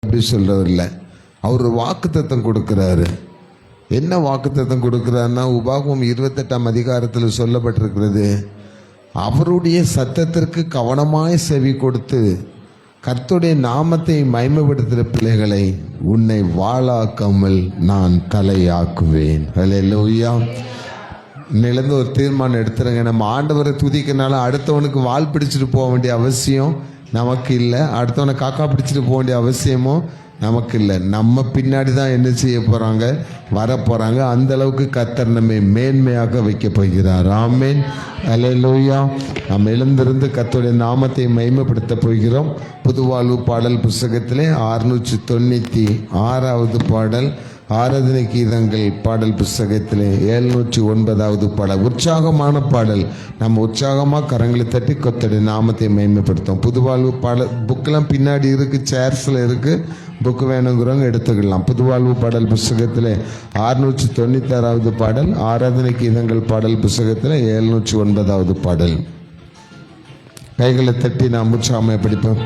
அப்படி சொல்றவர் இல்லை. அவர் வாக்குத்தத்தம் கொடுக்கிறாரு. என்ன வாக்குத்தத்தம் கொடுக்கிறாருன்னா, உபாகமம் 28ஆம் அதிகாரத்தில் சொல்லப்பட்டிருக்கிறது, அவருடைய சத்தத்திற்கு கவனமாய் செவி கொடுத்து கர்த்தருடைய நாமத்தை மகிமைப்படுத்துகிற பிள்ளைகளை உன்னை வாளாக்காமல் நான் தலையாக்குவேன். ஹல்லேலூயா. நிலந்து ஒரு தீர்மானம் எடுத்துருங்க. நம்ம ஆண்டவரை துதிக்கிறனால அடுத்தவனுக்கு வால் பிடிச்சிட்டு போக வேண்டிய அவசியம் நமக்கு இல்லை. அடுத்தவனை காக்கா பிடிச்சிட்டு போக வேண்டிய அவசியமும் நமக்கு இல்லை. நம்ம பின்னாடி தான் என்ன செய்ய போகிறாங்க, வரப்போகிறாங்க. அந்த அளவுக்கு கர்த்தர் நம்மை மேன்மையாக வைக்க போகிறார். ஆமென். அல்லேலூயா. நாம் எழுந்திருந்து கர்த்தருடைய நாமத்தை மகிமைப்படுத்த போகிறோம். புதுவாழ்வு பாடல் புஸ்தகத்திலே 696வது பாடல், ஆராதனை கீதங்கள் பாடல் புஸ்தகத்திலே 709வது பாடல். உற்சாகமான பாடல். நம்ம உற்சாகமாக கரங்களை தட்டி கர்த்தருடைய நாமத்தை மகிமைப்படுத்தும். புதுவாழ்வு பாடல் புக்கெல்லாம் பின்னாடி இருக்குது, சேர்ஸில் இருக்குது. புக்கு வேணுங்கிறவங்க எடுத்துக்கலாம். புதுவாழ்வு பாடல் புஸ்தகத்தில் 696வது பாடல், ஆராதனை கீதங்கள் பாடல் புஸ்தகத்தில் 709வது பாடல். கைகளை தட்டி நாம் உற்சாகமாக படிப்போம்.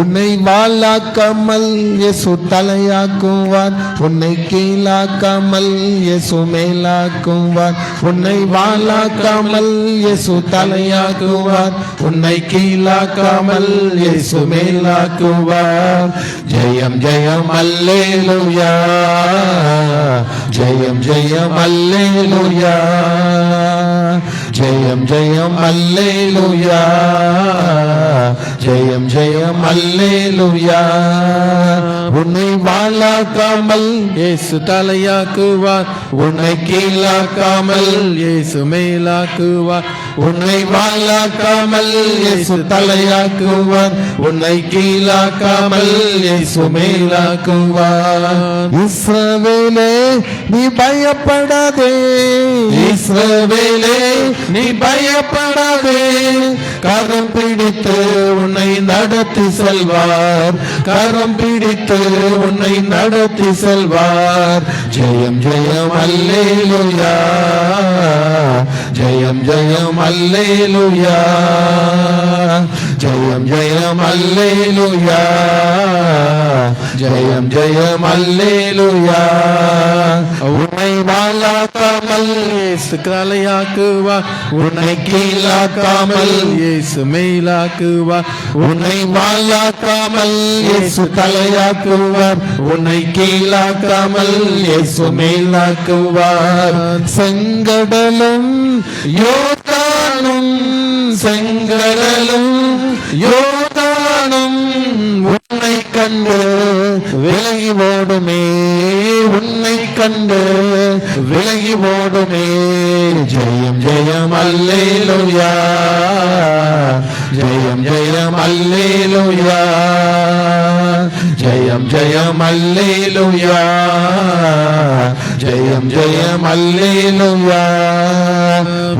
உன்னை வாளாக்காமல் இயேசு தலையாக்குவார், உன்னை கீழாக்காமல் இயேசு மேலாக்குவார். உன்னை வாளாக்காமல் இயேசு தலையாக்குவார், உன்னை கீழாக்காமல் இயேசு மேலாக்குவார். ஜெயம் ஜெயம் அல்லேலூயா, ஜெயம் ஜெயம் அல்லேலூயா, ஜெயம் ஜெயம் அல்லேலூயா, ஜெயம் ஜெயம் அல்லேலூயா. உன்னை வாளாக்காமல் இயேசு தலையாக்குவார், உன்னை கீழாக்காமல் இயேசு மேலாக்குவார். உன்னை வாளாக்காமல் இயேசு தலையாக்குவார், உன்னை கீழாக்காமல் இயேசு மேலாக்குவார். இஸ்ரவேலே நீ பயப்படாதே, இஸ்ரவேலே நீ பயப்படாதே, கரம் பிடித்து உன்னை நடத்தி செல்வார், கரம் பிடித்து உன்னை நடத்தி செல்வார். ஜெயம் ஜெயம் அல்லேலூயா, ஜெயம் ஜெயம் அல்லேலூயா, ஜெயம் ஜெயம் அல்லேலூயா, ஜெயம் ஜெயம் அல்லேலூயா. உன்னை வாளாக்காமல் இயேசு தலையாக்குவார், உன்னை கீழாக்காமல் இயேசு மேலாக்குவார். உன்னை வாளாக்காமல் இயேசு தலையாக்குவார், உன்னை கீழாக்காமல் இயேசு மேலாக்குவார். செங்கடலும் யோர்தானும், செங்கடலும் யோர்தானும் உன்னை கண்டு விலகி ஓடுமே, உன்னை கண்டு விலகி ஓடுமே. ஜெயம் ஜெயம் அல்லேலூயா, ஜெயம் ஜெயம் அல்லேலூயா, ஜெயம் ஜெயம் அல்லேலூயா, ஜெயம் ஜெயம் அல்லேலூயா.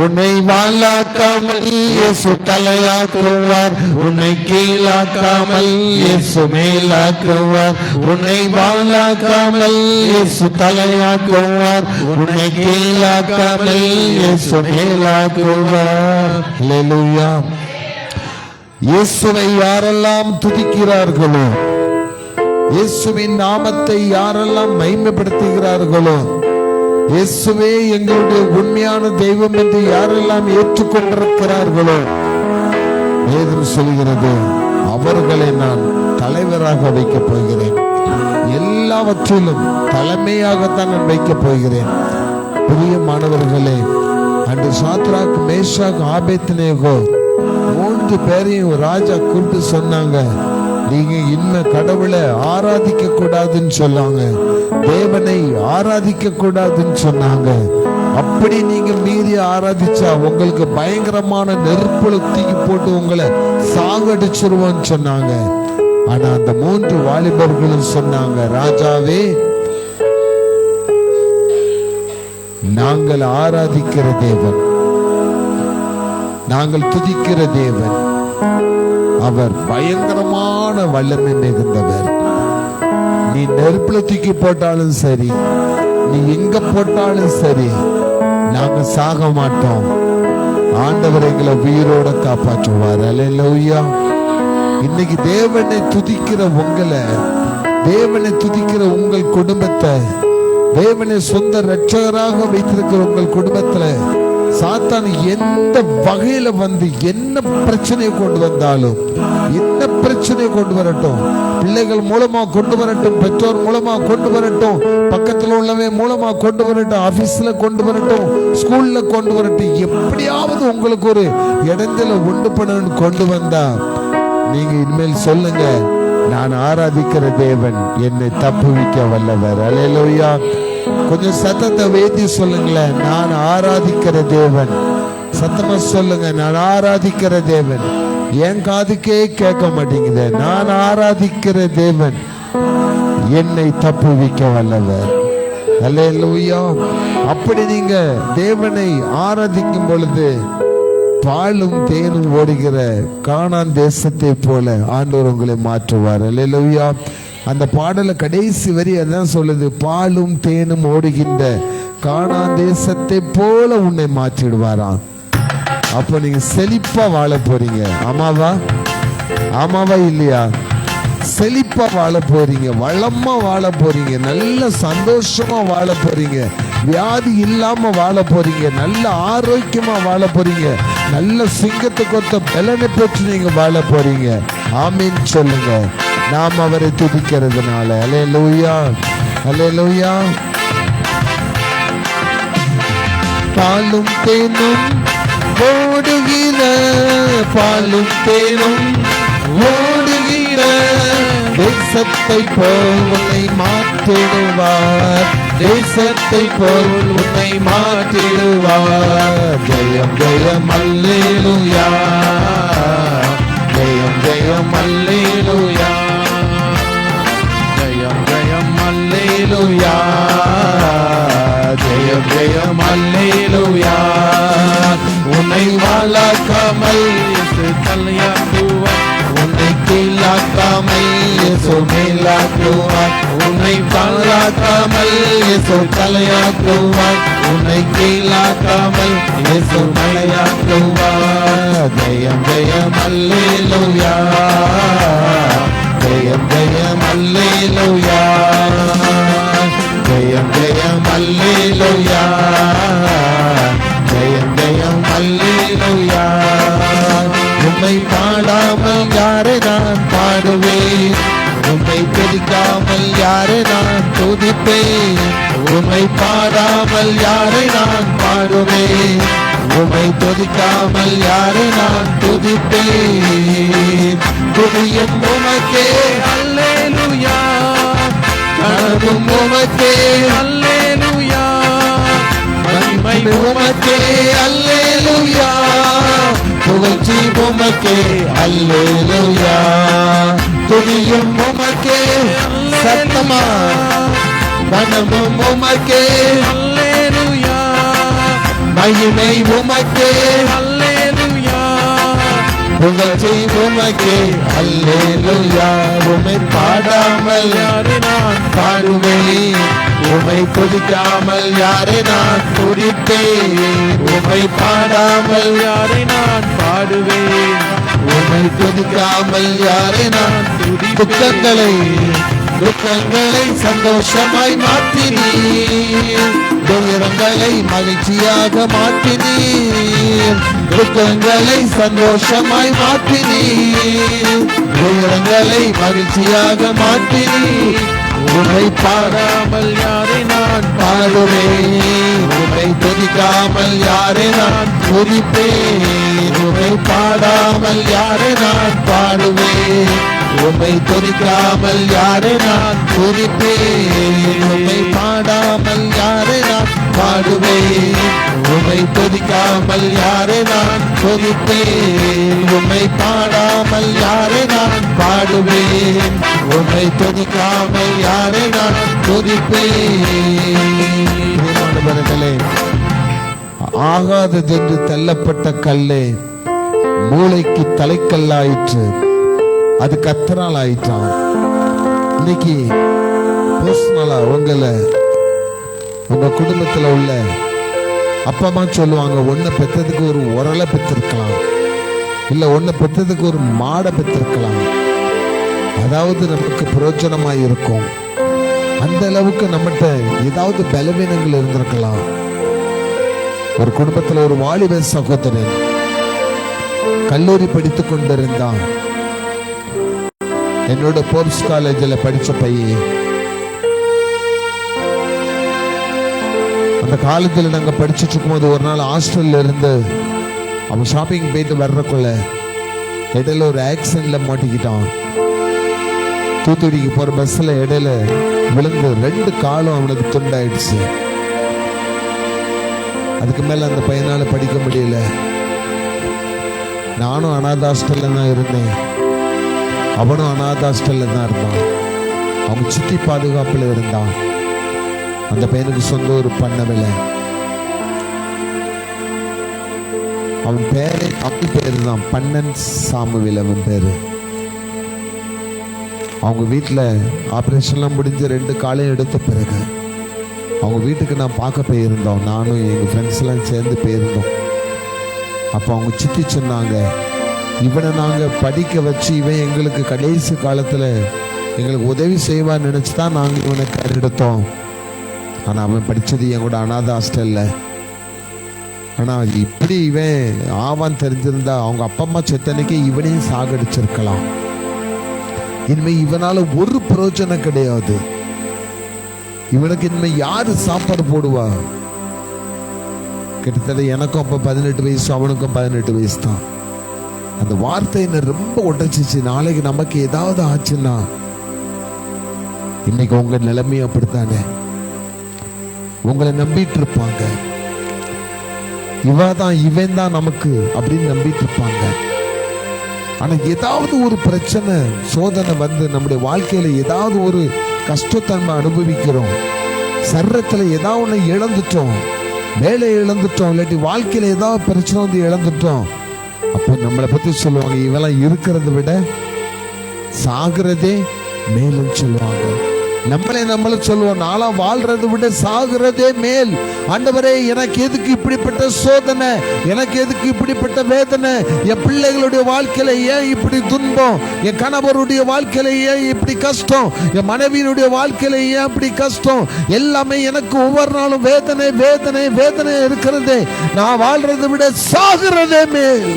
உன்னை வாளாக்காமல் இயேசு தலையாக்குவார், உன்னை கீழாக்காமல் இயேசு மேலாக்குவார். உன்னை வாளாக்காமல் இயேசு தலையாக்குவார், உன்னை கீழாக்காமல் இயேசு மேலாக்குவார். அல்லேலூயா. இயேசுவை யாரெல்லாம் துதிக்கிறார்களோ, இயேசுவின் நாமத்தை யாரெல்லாம் மகிமைப்படுத்துகிறார்களோ, இயேசுவே எங்களுடைய உண்மையான தெய்வம் என்று யாரெல்லாம் ஏற்றுக்கொண்டிருக்கிறார்களோ, வேதம் சொல்கிறது அவர்களை நான் தலைவராக வைக்கப் போகிறேன், எல்லாவற்றிலும் தலைமையாகத்தான் நான் வைக்கப் போகிறேன். பிரியமானவர்களே, அன்று சாத்ராக், மேஷாக், ஆபேத்நேகோ 3 பேரையும் ராஜா கூப்பிட்டு சொன்னாங்க, நீங்க இனிமே கடவுளை ஆராதிக்க கூடாதுன்னு சொன்னாங்க, தேவனை ஆராதிக்க கூடாதுன்னு சொன்னாங்க. அப்படி நீங்க மீறி ஆராதிச்சா உங்களுக்கு பயங்கரமான நெருப்புல தூக்கி போட்டு உங்களை சாகடிச்சிருவோன்னு சொன்னாங்க. ஆனா அந்த 3 வாலிபர்களும் சொன்னாங்க, ராஜாவே, நாங்கள் ஆராதிக்கிற தேவன், நாங்கள் துதிக்கிற தேவன், அவர் பயங்கரமான வல்லமை மிகுந்தவர். நீ நெருப்புல தூக்கி போட்டாலும் சரி, நீ எங்க போட்டாலும் சரி, நாங்க சாக மாட்டோம். ஆண்டவர் எங்களை உயிரோட காப்பாற்றுவார். அல்லேலூயா. இன்னைக்கு தேவனை துதிக்கிற உங்களை, தேவனை துதிக்கிற உங்கள் குடும்பத்தை, தேவனை சொந்த ரட்சகராக வைத்திருக்கிற உங்கள் குடும்பத்துல சாத்தான் எந்த வகையில வந்து என்ன பிரச்சனையை கொண்டு வந்தாலும், என்ன பிரச்சனையை கொண்டு வரட்டும், பிள்ளைகள் மூலமா கொண்டு வரட்டும், பெற்றோர் மூலமா கொண்டு வரட்டும், பக்கத்துல உள்ளவன் மூலமா கொண்டு வரட்டும், ஆபீஸ்ல கொண்டு வரட்டும், ஸ்கூல்ல கொண்டு வரட்டும், எப்படியாவது உங்களுக்கு ஒரு இடத்துல உண்டு பண்ண கொண்டு வந்தா நீங்க இனிமேல் சொல்லுங்க, நான் ஆராதிக்கிற தேவன் என்னை தப்புவிக்க வல்லவர். அல்லேலூயா. கொஞ்சம் சத்தத்தை வேதி சொல்லுங்களேன், நான் ஆராதிக்கிற தேவன். சத்தமா சொல்லுங்க, நான் ஆராதிக்கிற தேவன். என் காதுக்கே கேட்க மாட்டேங்குது. நான் ஆராதிக்கிற தேவன் என்னை தப்புவிக்க வல்லவர். அல்லேலூயா. அப்படி நீங்க தேவனை ஆராதிக்கும் பொழுது பாலும் தேனும் ஓடுகிற கானான் தேசத்தை போல ஆண்டவர் உங்களை மாற்றுவார். அல்லேலூயா. அந்த பாடல கடைசி வரி அதான் சொல்லுது, பாலும் தேனும் ஓடுகின்ற கானான் தேசத்தை போல உன்னை மாற்றிடுவாராம். அப்ப நீங்க செழிப்பா வாழ போறீங்க. ஆமாவா? ஆமாவா இல்லையா? செழிப்பா வாழ போறீங்க, வளமா வாழ போறீங்க, நல்ல சந்தோஷமா வாழ போறீங்க, வியாதி இல்லாம வாழ போறீங்க, நல்ல ஆரோக்கியமா வாழ போறீங்க, நல்ல சிங்கத்தை கொத்த பலனை பெற்று நீங்க வாழ போறீங்க. ஆமீன் சொல்லுங்க. நாம் அவரை துதிக்கிறதுனால. அல்லேலூயா. அல்லேலூயா. பாலும் தேனும் ஓடுகிற, பாலும் தேனும் ஓடுகிற தேசத்தை போல் உன்னை மாற்றிடுவார், தேசத்தை போல் உன்னை மாற்றிடுவார். ஜெயம் ஜெயம் அல்லேலூயா, ஜெயம் ஜெயம் அல்லேலூயா, ஜெயம் ஜெயம் அல்லேலூயா, ஜெயம் ஜெயம் அல்லேலூயா. உன்னை வாழாக்காமல் தலையாக்குவார், உன்னை கீழாக்காமல் மேலாக்குவார், உன்னை பாழாக்காமல் தலையாக்குவார், உன்னை கீழாக்காமல் தலையாக்குவார். ஜெயம் ஜெயம் அல்லேலூயா, ஜெயம் ஜெயம் அல்லேலூயா, ஜெயம் ஜெயம் அல்லேலூயா, ஜெயம் ஜெயம் அல்லேலூயா. உம்மை பாடாமல் யாரை நான் பாடுவேன், உம்மை துதிக்காமல் யாரை நான் துதிப்பேன், உம்மை பாடாமல் யாரை நான் பாடுவேன், உம்மை துதிக்காமல் யாரை நான் துதிப்பேன். துதியும் உமக்கே அல்லேலூயா, கனவும் உமக்கே அல்லேலூயா, மகிமை உமக்கே அல்லேலூயா, புகழ்ச்சி உமக்கே அல்லேலூயா. துதியும் உமக்கே சத்தமா, கனவும் உமக்கே அல்லேலூயா, மகிமை உமக்கே அல்லேலூயா, புகழ்ச்சி உமக்கே அல்லேலூயா. உம்மை பாடாமல் யாரை நான் பாடுவேன், உம்மை துதிக்காமல் யாரை நான் துதிப்பேன், உம்மை பாடாமல் யாரை நான் பாடுவேன், உம்மை துதிக்காமல் யாரை நான் துதிப்பேன். துக்கங்களை சந்தோஷமாய் மாற்றினீர், துயரங்களை மகிழ்ச்சியாக மாற்றினீர், துக்கங்களை சந்தோஷமாய் மாற்றினீர், துயரங்களை மகிழ்ச்சியாக மாற்றினீர். உம்மை பாடாமல் யாரை நான் பாடுவேன், உம்மை துதிக்காமல் யாரை நான் துதிப்பேன், உம்மை பாடாமல் யாரை நான் பாடுவேன், உம்மை துதிக்காமல் யாரை நான் துதிப்பேன், உம்மை பாடாமல் யாரை நான் பாடுவேன், உம்மை துதிக்காமல் யாரை நான் துதிப்பேன், உம்மை பாடாமல் யாரை நான் பாடுவேன், உம்மை துதிக்காமல் யாரை நான் துதிப்பேன். ஆகாததென்று தள்ளப்பட்ட கல்லே மூளைக்கு தலைக்கல்லாயிற்று, அது கத்தரால் ஆயிட்டான். இன்னைக்கு பர்சனலா உங்களை, உங்க குடும்பத்துல உள்ள அப்பா அம்மா சொல்லுவாங்க, ஒன்றை பெற்றதுக்கு ஒரு உரலை பெற்றிருக்கலாம், இல்லை ஒன்றை பெற்றதுக்கு ஒரு மாடை பெற்றிருக்கலாம், அதாவது நமக்கு பிரயோஜனமாக இருக்கும். அந்த அளவுக்கு நம்மகிட்ட ஏதாவது பலவீனங்கள் இருந்திருக்கலாம். ஒரு குடும்பத்தில் ஒரு வாலிப சகோதரன் கல்லூரி படித்து கொண்டிருந்தான். என்னோட போப்ஸ் காலேஜில் படித்த பையன். அந்த காலத்தில் நாங்கள் படிச்சுட்டு இருக்கும்போது ஒரு நாள் ஹாஸ்டல்ல இருந்து அவன் ஷாப்பிங் போயிட்டு வர்றக்குள்ள இடையில ஒரு ஆக்சிடென்ட்ல மாட்டிக்கிட்டான். தூத்துக்குடிக்கு போற பஸ்ல இடையில விழுந்து 2 காலும் அவனுக்கு துண்டாயிடுச்சு. அதுக்கு மேல அந்த பையனால படிக்க முடியல. நானும் அனாத ஹாஸ்டல்ல தான் இருந்தேன், அவனும் அனாத ஹாஸ்டல்ல தான் இருந்தான். அவங்க சித்தி பாதுகாப்புல இருந்தான். அந்த பையனுக்கு சொந்த ஒரு பண்ணவில்லை. அவன் பேரு அப்படி பேரு தான் பன்னன் சாமுவேல் அவன் பேரு. அவங்க வீட்டில் ஆப்ரேஷன்லாம் முடிஞ்சு 2 காலையும் எடுத்த பிறகு அவங்க வீட்டுக்கு நான் பார்க்க போயிருந்தோம். நானும் எங்கள் ஃப்ரெண்ட்ஸ்லாம் சேர்ந்து போயிருந்தோம். அப்போ அவங்க சித்தி சொன்னாங்க, இவனை நாங்கள் படிக்க வச்சு இவன் எங்களுக்கு கடைசி காலத்தில் எங்களுக்கு உதவி செய்வான்னு நினச்சி தான் நாங்கள் இவனை கேர் எடுத்தோம். ஆனால் அவன் படித்தது என் கூட அனாத ஹாஸ்டலில். ஆனால் இப்படி இவன் ஆவான்னு தெரிஞ்சிருந்தா அவங்க அப்பா அம்மா செத்தனைக்கு இவனையும் சாகடிச்சிருக்கலாம். இனிமேல் இவனால ஒரு பிரயோஜனம் கிடையாது. இவனுக்கு இனிமேல் யாரு சாப்பாடு போடுவா? கிட்டத்தட்ட எனக்கும் அப்போ 18 வயசு, அவனுக்கும் 18 வயசு தான். அந்த வார்த்தை என்ன ரொம்ப உடைச்சிச்சு. நாளைக்கு நமக்கு ஏதாவது ஆச்சுன்னா இன்னைக்கு உங்க நிலைமை அப்படித்தானே. உங்களை நம்பிட்டு இருப்பாங்க, இவதான் இவன் தான் நமக்கு அப்படின்னு நம்பிட்டு இருப்பாங்க. ஆனா ஏதாவது ஒரு பிரச்சனை சோதனை வந்து நம்முடைய வாழ்க்கையில ஏதாவது ஒரு கஷ்டத்தன்மை அனுபவிக்கிறோம், சர்றத்துல ஏதாவது ஒண்ணு இழந்துட்டோம், வேலை இழந்துட்டோம், இல்லாட்டி வாழ்க்கையில ஏதாவது பிரச்சனை வந்து இழந்துட்டோம். அப்போ நம்மளை பத்தி சொல்லுவாங்க, இவெல்லாம் இருக்கிறத விட சாகிறதே மேலும் சொல்லுவாங்க. நம்மள சொல்லுவோம், நாளாம் வாழ்றதை விட சாகிறதே மேல். ஆண்டவரே, எனக்கு எதுக்கு இப்படிப்பட்ட சோதனை, எனக்கு எதுக்கு இப்படிப்பட்ட வேதனை, என் பிள்ளைகளுடைய வாழ்க்கையில ஏன் இப்படி துன்பம், என் கணவருடைய வாழ்க்கையில ஏன் இப்படி கஷ்டம், என் மனைவியினுடைய வாழ்க்கையில ஏன் இப்படி கஷ்டம், எல்லாமே எனக்கு ஒவ்வொரு நாளும் வேதனை வேதனை வேதனை இருக்கிறதே, நான் வாழ்றதை விட சாகிறதே மேல்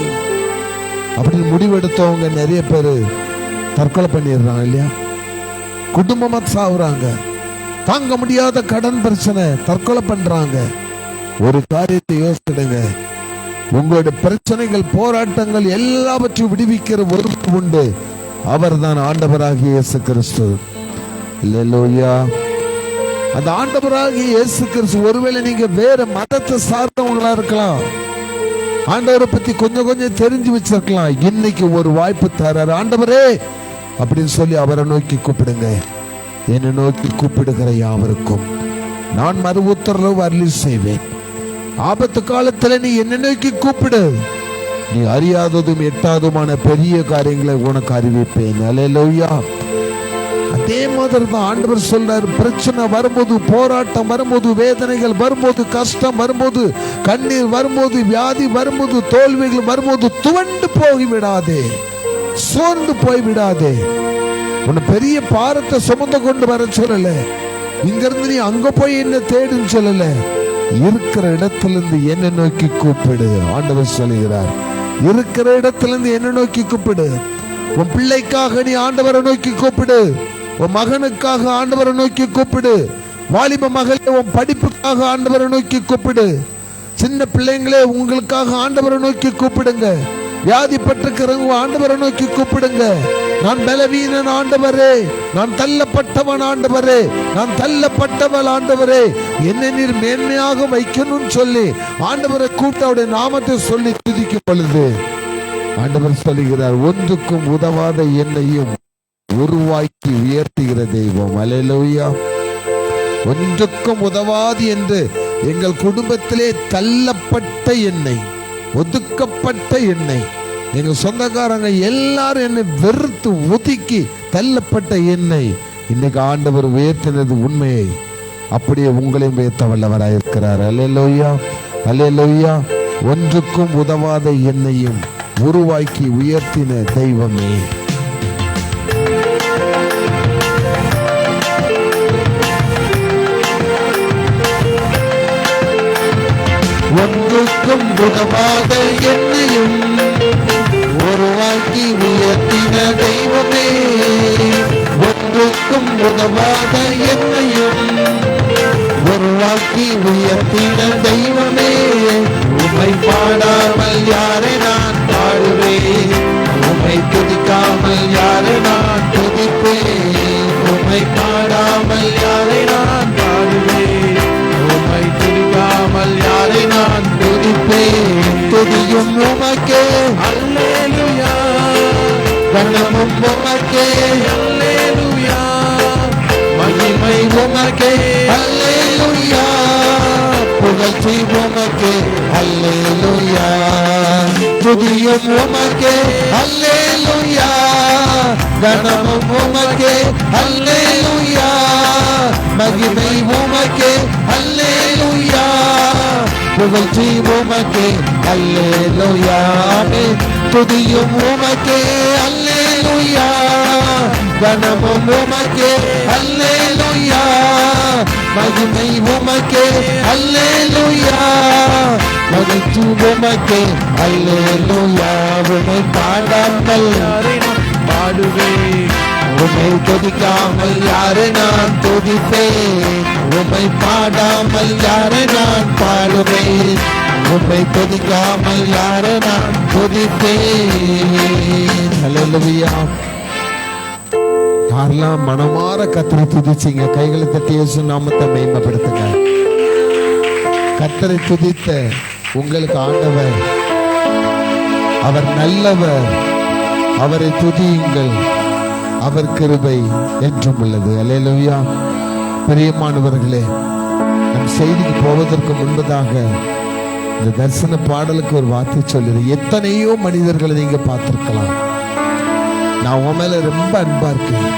அப்படின்னு முடிவெடுத்தவங்க நிறைய பேர் தற்கொலை பண்ணிடுறாங்க இல்லையா? குடும்பமா சாவுறாங்க, தாங்க முடியாத கடன் பிரச்சனை, தற்கொலை பண்றாங்க. ஒரு காரியத்தை யோசிடுங்க, உங்களுடைய பிரச்சனைகள் போராட்டங்கள் எல்லாவற்றையும் விடுவிக்கிற ஒருவர் உண்டு, அவர் தான் ஆண்டவராகிய இயேசு கிறிஸ்து. அல்லேலூயா. அந்த ஆண்டவராகிய இயேசு கிறிஸ்து, ஒருவேளை நீங்க வேற மதத்தை சார்ந்தவங்களா இருக்கலாம், ஆண்டவரை பத்தி கொஞ்சம் தெரிஞ்சு வச்சிருக்கலாம். இன்னைக்கு ஒரு வாய்ப்பு தராரு ஆண்டவரே அப்படின்னு சொல்லி அவரை நோக்கி கூப்பிடுங்க. என்னை நோக்கி கூப்பிடுகிற யாவருக்கும் நான் மறு உத்தரவு அருளி செய்வேன். ஆபத்து காலத்துல நீ என்னை நோக்கி கூப்பிடு, நீ அறியாததும் எட்டாததுமான பெரிய காரியங்களை உனக்கு அறிவிப்பேன். அல்லேலூயா. அதே மாதிரி தான் ஆண்டவர் சொல்றாரு, பிரச்சனை வரும்போது, போராட்டம் வரும்போது, வேதனைகள் வரும்போது, கஷ்டம் வரும்போது, கண்ணீர் வரும்போது, வியாதி வரும்போது, தோல்விகள் வரும்போது துவண்டு போய்விடாதே, சோர்ந்து போய்விடாதே. உன்னை பெரிய பாரத்தை சுமந்து கொண்டு வர சொல்லல, இங்க இருந்து நீ அங்க போய் என்ன தேடுன்னு சொல்லல, இருக்கிற இடத்திலிருந்து என்ன நோக்கி கூப்பிடு. ஆண்டவர் சொல்லுகிறார், இருக்கிற இடத்திலிருந்து என்ன நோக்கி கூப்பிடு. உன் பிள்ளைக்காக நீ ஆண்டவரை நோக்கி கூப்பிடு, உன் மகனுக்காக ஆண்டவரை நோக்கி கூப்பிடு, வாலிப மகளே உன் படிப்புக்காக ஆண்டவரை நோக்கி கூப்பிடு, சின்ன பிள்ளைங்களே உங்களுக்காக ஆண்டவரை நோக்கி கூப்பிடுங்க, வியாதிப்பட்டிருக்கிறவங்க ஆண்டவரை நோக்கி கூப்பிடுங்க. நான் பலவீனன் ஆண்டவரே, நான் தள்ளப்பட்டவன் ஆண்டவரே, நான் தள்ளப்பட்டவள் ஆண்டவரே, என்னை நீர் மேன்மையாக வைக்கணும்னு சொல்லி ஆண்டவரை கூட்ட அவருடைய நாமத்தை சொல்லி துதிக்கும் பொழுது ஆண்டவர் சொல்லுகிறார், ஒன்றுக்கும் உதவாத என்னையும் உருவாக்கி உயர்த்துகிற தெய்வம். அல்லேலூயா. ஒன்றுக்கும் உதவாது என்று எங்கள் குடும்பத்திலே தள்ளப்பட்ட என்னை, ஒதுக்கப்பட்ட என்னை, எங்க சொந்தக்காரங்க எல்லாரும் என்னை வெறுத்து ஒதுக்கி தள்ளப்பட்ட என்னை இன்னைக்கு ஆண்டவர் உயர்த்தினது உண்மையை அப்படியே உங்களையும் உயர்த்த வல்லவராயிருக்கிறார். அல்லேலூயா. அல்லேலூயா. ஒன்றுக்கும் உதவாத என்னையும் உருவாக்கி உயர்த்தின தெய்வமே. ஒன்றுக்கும் உதவாத என்னையும் உருவாக்கி உயர்த்தின தெய்வமே. ஒன்றுக்கும் உதவாத என்னையும் உருவாக்கி உயர்த்தின தெய்வமே. உம்மை பாடாமல் யாரை நான் பாடுவேன், உம்மை துதிக்காமல் யாரை நான் துதிப்பேன். உம்மை பாடாமல் யாரை நான் பாடுவேன், உம்மை துதிக்காமல் யாரை நான் துதிப்பேன். துதியும் உமக்கே அல்லேலூயா, கனமும் உமக்கே அல்லேலூயா, மகிமை உமக்கே அல்லேலூயா, புகழ்ச்சி உமக்கே அல்லேலூயா. துதியும் உமக்கே அல்லேலூயா, கனமும் உமக்கே அல்லேலூயா, மகிமை உமக்கே அல்லேலூயா, புகழ்ச்சி உமக்கே அல்லேலூயா. துதியும் உமக்கே அல்லேலூயா, கனமும் உமக்கே அல்லேலூயா, மகிமை உமக்கே அல்லேலூயா, மகிழ்ச்சி உமக்கே அல்லேலூயா. உம்மை பாடாமல் யாரை நான் பாடுவேன், உம்மை துதிக்காமல் யாரை நான் துதிப்பேன். உம்மை பாடாமல் யாரை நான் பாடுவேன், உம்மை துதிக்காமல் யாரை நான் துதிப்பேன். அல்லேலூயா. யாரெல்லாம் மனமாற கர்த்தரை துதிச்சீங்க, கைகளை தட்டி இயேசு நாமத்தை மகிமைப்படுத்துங்க. கர்த்தரை துதித்த உங்களுக்கு ஆண்டவர், அவர் நல்லவர், அவரை துதியுங்கள், அவர் கிருபை என்றும் உள்ளது. அல்லேலூயா. பிரியமானவர்களே, நம் செய்திக்கு போவதற்கு முன்பதாக இந்த தரிசன பாடலுக்கு ஒரு வார்த்தை சொல்லுது. எத்தனையோ மனிதர்களை நீங்க பார்த்திருக்கலாம். நான் உன் மேல ரொம்ப அன்பா இருக்கேன்,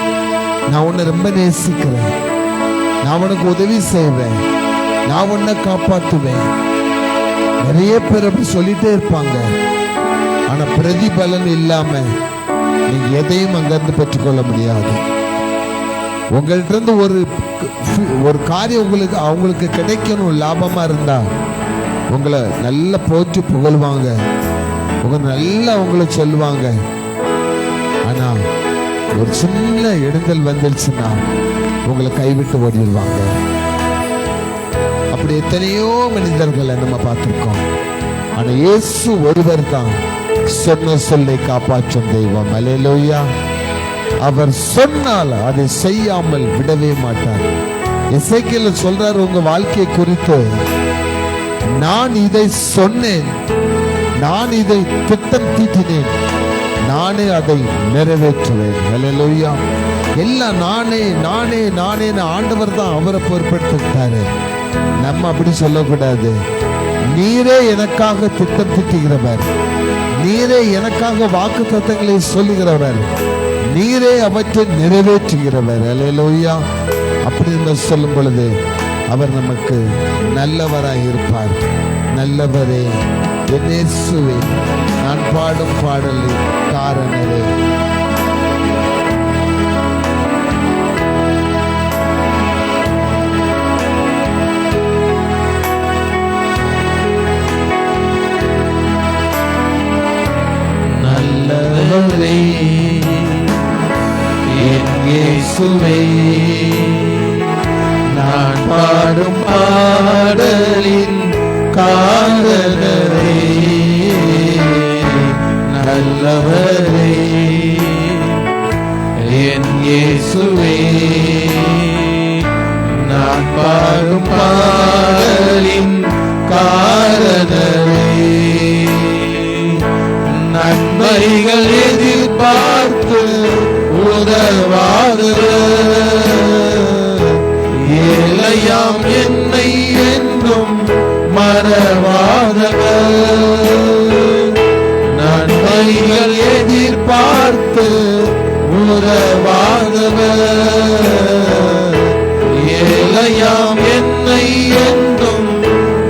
நான் உன்னை ரொம்ப நேசிக்கிறேன், நான் உனக்கு உதவி செய்வேன், நான் உன்னை காப்பாற்றுவேன். நிறைய பேர் அப்படி சொல்லிட்டே இருப்பாங்க. ஆனா பிரதிபலன் இல்லாம நீங்க எதையும் அங்கிருந்து பெற்றுக்கொள்ள முடியாது. உங்கள்ட்ட இருந்து ஒரு காரியம் அவங்களுக்கு கிடைக்கணும், லாபமா இருந்தா உங்களை நல்லா போற்றி புகழ்வாங்க, நல்லா உங்களை சொல்லுவாங்க. ஆனா ஒரு சின்ன இடங்கள் வந்துருச்சுன்னா உங்களை கைவிட்டு ஓடிடுவாங்க. அப்படி எத்தனையோ மனிதர்களை நம்ம பார்த்திருக்கோம். ஆனா இயேசு ஒருவர் தான் சொன்ன சொல்லை காப்பாற்றும் தெய்வம். அல்லேலூயா. அவர் சொன்னால் அதை செய்யாமல் விடவே மாட்டார். எசேக்கியேல் சொல்றாரு உங்க வாழ்க்கையை குறித்து, நான் இதை சொன்னேன், நான் இதை திட்டம் தீட்டினேன், நானே அதை நிறைவேற்றுவேன். அல்லேலூயா. எல்லாம் நானே நானே நானே. ஆண்டவர் தான் அவரை பொறுப்பெடுத்துட்டாரு. நம்ம அப்படி சொல்லக்கூடாது. நீரே எனக்காக திட்டம் திட்டுகிறவர், நீரே எனக்காக வாக்கு தத்தங்களை சொல்லுகிறவர், நீரே அவற்றை நிறைவேற்றுகிறவர். அல்லேலூயா. அப்படி நம்ம சொல்லும் பொழுது அவர் நமக்கு நல்லவராய் இருப்பார். நல்லவரே என் இயேசுவே, நான் பாடும் பாடலின் காரணரே. நல்லவரே என் இயேசுவே, நான் பாடும் பாடலின் காரணரே. நல்லவரே என் இயேசுவே, நான் பாடும் பாடலின் காரணரே. நன்மைகள் எதிர்பார்த்து உதவாதவர், ஏழையாம் என்னை என்றும் மறவாதவர். நன்மைகள் எதிர்பார்த்து உதவாதவர், ஏழையாம் என்னை என்றும்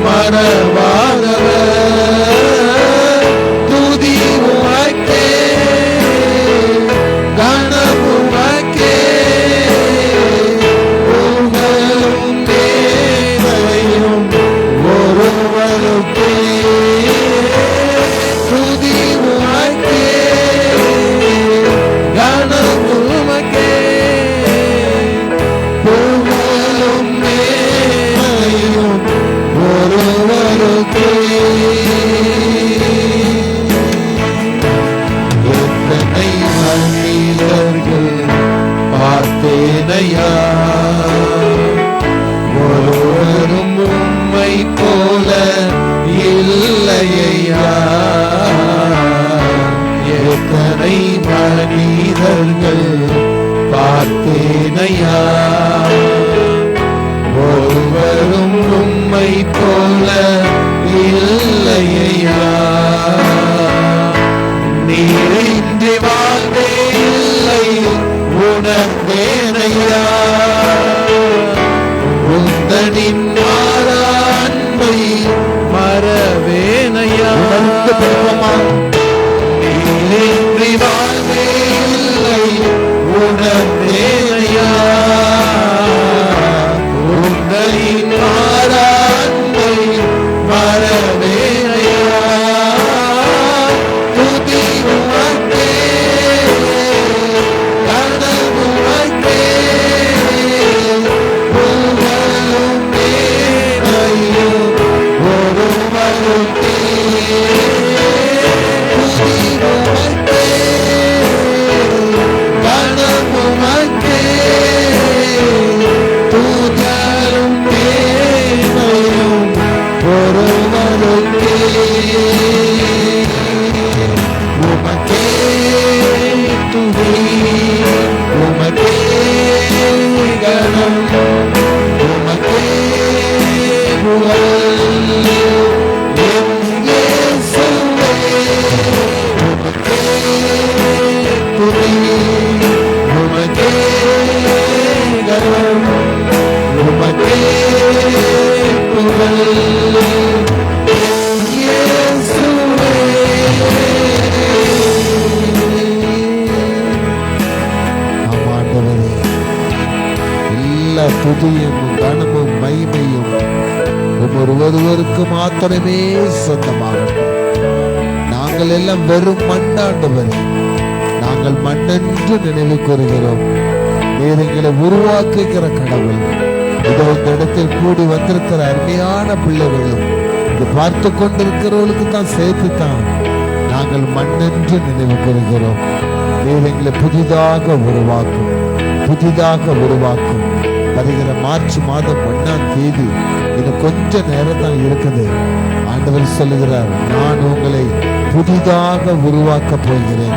மறவாதவர். துதி உமக்கே, கனம் உமக்கே, புகழும் மேன்மையும் ஒருவருக்கே. எத்தனை மனிதர்கள் பார்த்தேனையா, ஒருவரும் உம்மை போல இல்லையா. எத்தனை மனிதர்கள் பார்த்தேனையா, ஒருவரும் உம்மை போல இல்லையா. நீரின்றி வாழ்வே இல்லை உணர்ந்தேனையா, உந்தனின் அன்பை மறவேனையா. நீரின்றி வாழ்வே இல்லை உணர்ந்தேனையா, உந்தனின் அன்பை மறவேனையா. துதி உமக்கே, கனம் உமக்கே, புகழும் மேன்மையும் ஒருவருக்கே. துதி உமக்கே, கனம் உமக்கே, புகழும் மேன்மையும் ஒருவருக்கே. உமக்கே துதி, உமக்கே கனம், உமக்கே புகழ். என் இயேசுவே, உமக்கே துதி, உமக்கே கனம், உமக்கே புகழ். என் இயேசுவே. ஆமாண்டவரே, எல்லா துதியும் கனமும் மகிமையும் ஒருவருக்கு மாத்திரமே சொந்தமாகட்டும். நாங்கள் எல்லாம் வெறும் மண்ணாண்டவரே, நாங்கள் மண்ணென்று நினைவு கூறுகிறோம். நீர் எங்களை உருவாக்குகிற கடவுள். இதோ இந்த இடத்தில் கூடி வந்திருக்கிற அருமையான பிள்ளைகளும் இது பார்த்து கொண்டிருக்கிறவர்களுக்கு தான் சேர்த்து தான் நாங்கள் மண்ணென்று நினைவு கூறுகிறோம். நீர் எங்களை புதிதாக உருவாக்கும், புதிதாக உருவாக்கும். வருகிற மார்ச் மாதம் 1ஆம் தேதி இன்னும் கொஞ்ச நேரம் தான் இருக்குது. ஆண்டவர் சொல்லுகிறார், நான் உங்களை புதிதாக உருவாக்க போகிறேன்.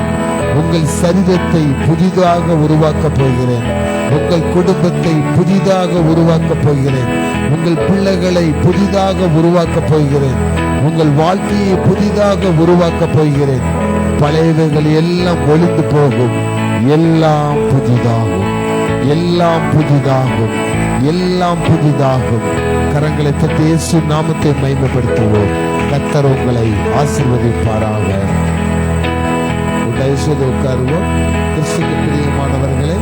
உங்கள் சரீரத்தை புதிதாக உருவாக்க போகிறேன். உங்கள் குடும்பத்தை புதிதாக உருவாக்க போகிறேன். உங்கள் பிள்ளைகளை புதிதாக உருவாக்க போகிறேன். உங்கள் வாழ்க்கையை புதிதாக உருவாக்க போகிறேன். பழையவைகள் எல்லாம் ஒளிந்து போகும், எல்லாம் புதிதாகும், எல்லாம் புதிதாகும், எல்லாம் புதிதாகும். கரங்களை தட்டி இயேசு நாமத்தை மகிமைப்படுத்துவோம். கர்த்தர் உங்களை ஆசீர்வதிப்பாராக. தயவுசெய்து உட்காருவோம். கிறிஸ்துவுக்கு பிரியமானவர்களே,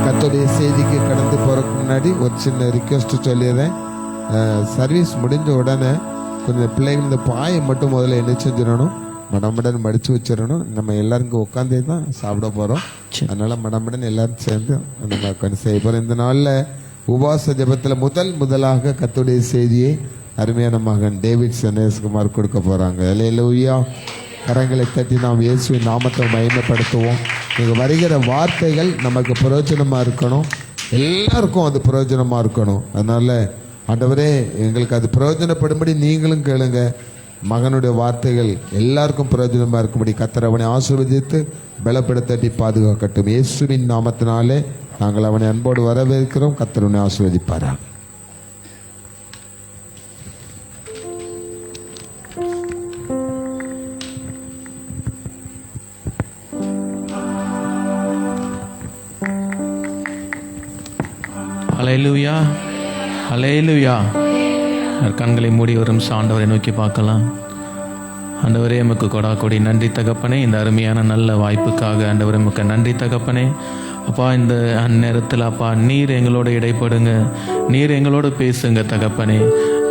கர்த்தருடைய செய்திக்கு கடந்து போறதுக்கு முன்னாடி ஒரு சின்ன ரிக்வெஸ்ட் சொல்லிடுறேன். சர்வீஸ் முடிஞ்ச உடனே கொஞ்சம் பிள்ளைகள் இந்த பாயை மட்டும் முதல்ல என்ன செஞ்சிடணும், மடமடன் மடிச்சு வச்சிடணும். நம்ம எல்லாருக்கும் உட்காந்தே தான் சாப்பிட போறோம். அதனால மடமடன் எல்லாரும் சேர்ந்து நம்ம உட்காந்து செய்ய போறோம். இந்த நாள்ல உபவாச ஜெபத்துல முதலாக கர்த்தருடைய செய்தியை அருமையான மகன் டேவிட் சனேஷ்குமார் கொடுக்க போறாங்க. அல்லேலூயா. கரங்களை தட்டி நாம் இயேசுவின் நாமத்தை மகிமைப்படுத்துவோம். நீங்க வருகிற வார்த்தைகள் நமக்கு பிரயோஜனமா இருக்கணும், எல்லாருக்கும் அது பிரயோஜனமா இருக்கணும். அதனால ஆண்டவரே, எங்களுக்கு அது பிரயோஜனப்படும்படி நீங்களும் கேளுங்க. மகனுடைய வார்த்தைகள் எல்லாருக்கும் பிரயோஜனமா இருக்கும்படி கர்த்தர் அவனை ஆசீர்வதித்து பலப்படுத்தி பாதுகாக்கட்டும். இயேசுவின் நாமத்தினாலே நாங்கள் அவனை அன்போடு வரவேற்கிறோம். கர்த்தர் அவனை ஆசீர்வதிப்பாரா. ஹல்லேலூயா, ஹல்லேலூயா. கண்களை மூடி வரும் ஆண்டவரை நோக்கி பார்க்கலாம். ஆண்டவரே, எமக்கு கொடா கொடி நன்றி தகப்பனே. இந்த அருமையான நல்ல வாய்ப்புக்காக ஆண்டவரே எமக்கு நன்றி தகப்பனே. அப்பா, இந்த அந்நேரத்தில் அப்பா நீர் எங்களோட இடைப்படுங்க, நீர் எங்களோட பேசுங்க தகப்பனே.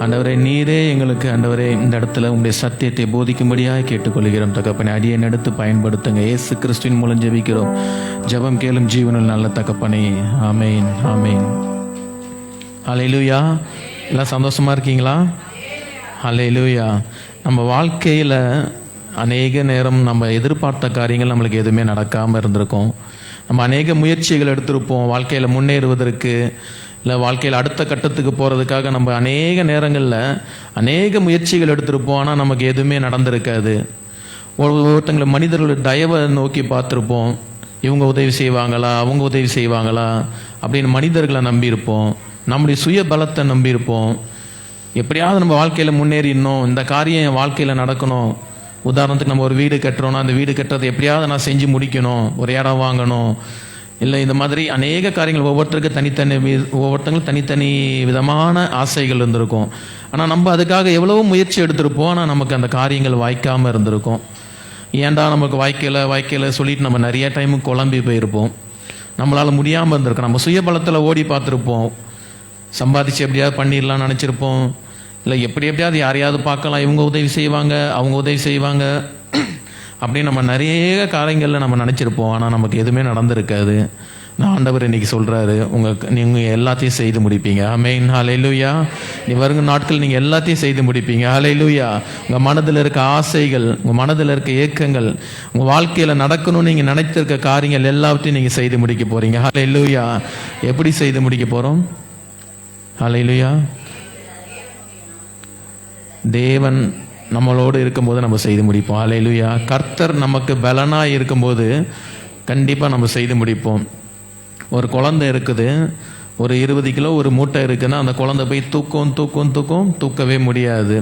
ஆண்டவரே நீரே எங்களுக்கு ஆண்டவரே இந்த இடத்துல உங்களுடைய சத்தியத்தை போதிக்கும்படியாக கேட்டுக்கொள்கிறோம் தகப்பனே. அடியேன் எடுத்து பயன்படுத்துங்க. இயேசு கிறிஸ்துவின் மூலம் ஜெபிக்கிறோம். ஜெபம் கேளும் ஜீவனில் நல்ல தகப்பனே. ஆமேன், ஆமேன். ஹல்லேலூயா. எல்லாம் சந்தோஷமா இருக்கீங்களா? ஹல்லேலூயா. நம்ம வாழ்க்கையில் அநேக நேரம் நம்ம எதிர்பார்த்த காரியங்கள் நம்மளுக்கு எதுவுமே நடக்காமல் இருந்திருக்கும். நம்ம அநேக முயற்சிகள் எடுத்திருப்போம் வாழ்க்கையில் முன்னேறுவதற்கு, இல்லை வாழ்க்கையில் அடுத்த கட்டத்துக்கு போகிறதுக்காக நம்ம அநேக நேரங்களில் அநேக முயற்சிகள் எடுத்திருப்போம். ஆனால் நமக்கு எதுவுமே நடந்திருக்காது. ஒருத்தங்களை மனிதர்களோட தயவை நோக்கி பார்த்துருப்போம். இவங்க உதவி செய்வாங்களா, அவங்க உதவி செய்வாங்களா அப்படின்னு மனிதர்களை நம்பியிருப்போம். நம்முடைய சுய பலத்தை நம்பியிருப்போம். எப்படியாவது நம்ம வாழ்க்கையில் முன்னேறிடணும், இந்த காரியம் என் வாழ்க்கையில் நடக்கணும். உதாரணத்துக்கு நம்ம ஒரு வீடு கட்டுறோன்னா அந்த வீடு கட்டுறது எப்படியாவது நான் செஞ்சு முடிக்கணும், ஒரு இடம் வாங்கணும், இல்லை இந்த மாதிரி அநேக காரியங்கள் ஒவ்வொருத்தங்களும் தனித்தனி விதமான ஆசைகள் இருந்திருக்கும். ஆனால் நம்ம அதுக்காக எவ்வளவோ முயற்சி எடுத்திருப்போம். ஆனால் நமக்கு அந்த காரியங்கள் வாய்க்காமல் இருந்திருக்கும். ஏன்டா நமக்கு வாய்க்கல சொல்லிட்டு நம்ம நிறைய டைமு குழம்பி போயிருப்போம். நம்மளால் முடியாமல் இருந்திருக்கோம். நம்ம சுய பலத்தில் ஓடி பார்த்துருப்போம். சம்பாதிச்சு எப்படியாவது பண்ணிடலாம்னு நினச்சிருப்போம். இல்லை எப்படியாவது யாரையாவது பார்க்கலாம், இவங்க உதவி செய்வாங்க, அவங்க உதவி செய்வாங்க அப்படின்னு நம்ம நிறைய காரியங்களில் நம்ம நினச்சிருப்போம். ஆனால் நமக்கு எதுவுமே நடந்திருக்காது. நான் ஆண்டவர் இன்னைக்கு சொல்கிறாரு, நீங்கள் எல்லாத்தையும் செய்து முடிப்பீங்க. ஆமென், ஹல்லேலூயா. நீ வருங்க நாட்கள் நீங்கள் எல்லாத்தையும் செய்து முடிப்பீங்க. ஹல்லேலூயா. உங்கள் மனதில் இருக்க ஆசைகள், உங்கள் மனதில் இருக்க ஏக்கங்கள், உங்கள் வாழ்க்கையில் நடக்கணும்னு நீங்கள் நினைத்திருக்க காரியங்கள் எல்லாத்தையும் நீங்கள் செய்து முடிக்க போகிறீங்க. ஹல்லேலூயா. எப்படி செய்து முடிக்க போகிறோம்? ஹல்லேலூயா. தேவன் நம்மளோடு இருக்கும்போது நம்ம செய்து முடிப்போம். ஹல்லேலூயா. கர்த்தர் நமக்கு பலனாக இருக்கும்போது கண்டிப்பாக நம்ம செய்து முடிப்போம். ஒரு குழந்தை இருக்குது, ஒரு 20 கிலோ ஒரு மூட்டை இருக்குன்னா அந்த குழந்தை போய் தூக்கவே முடியாது.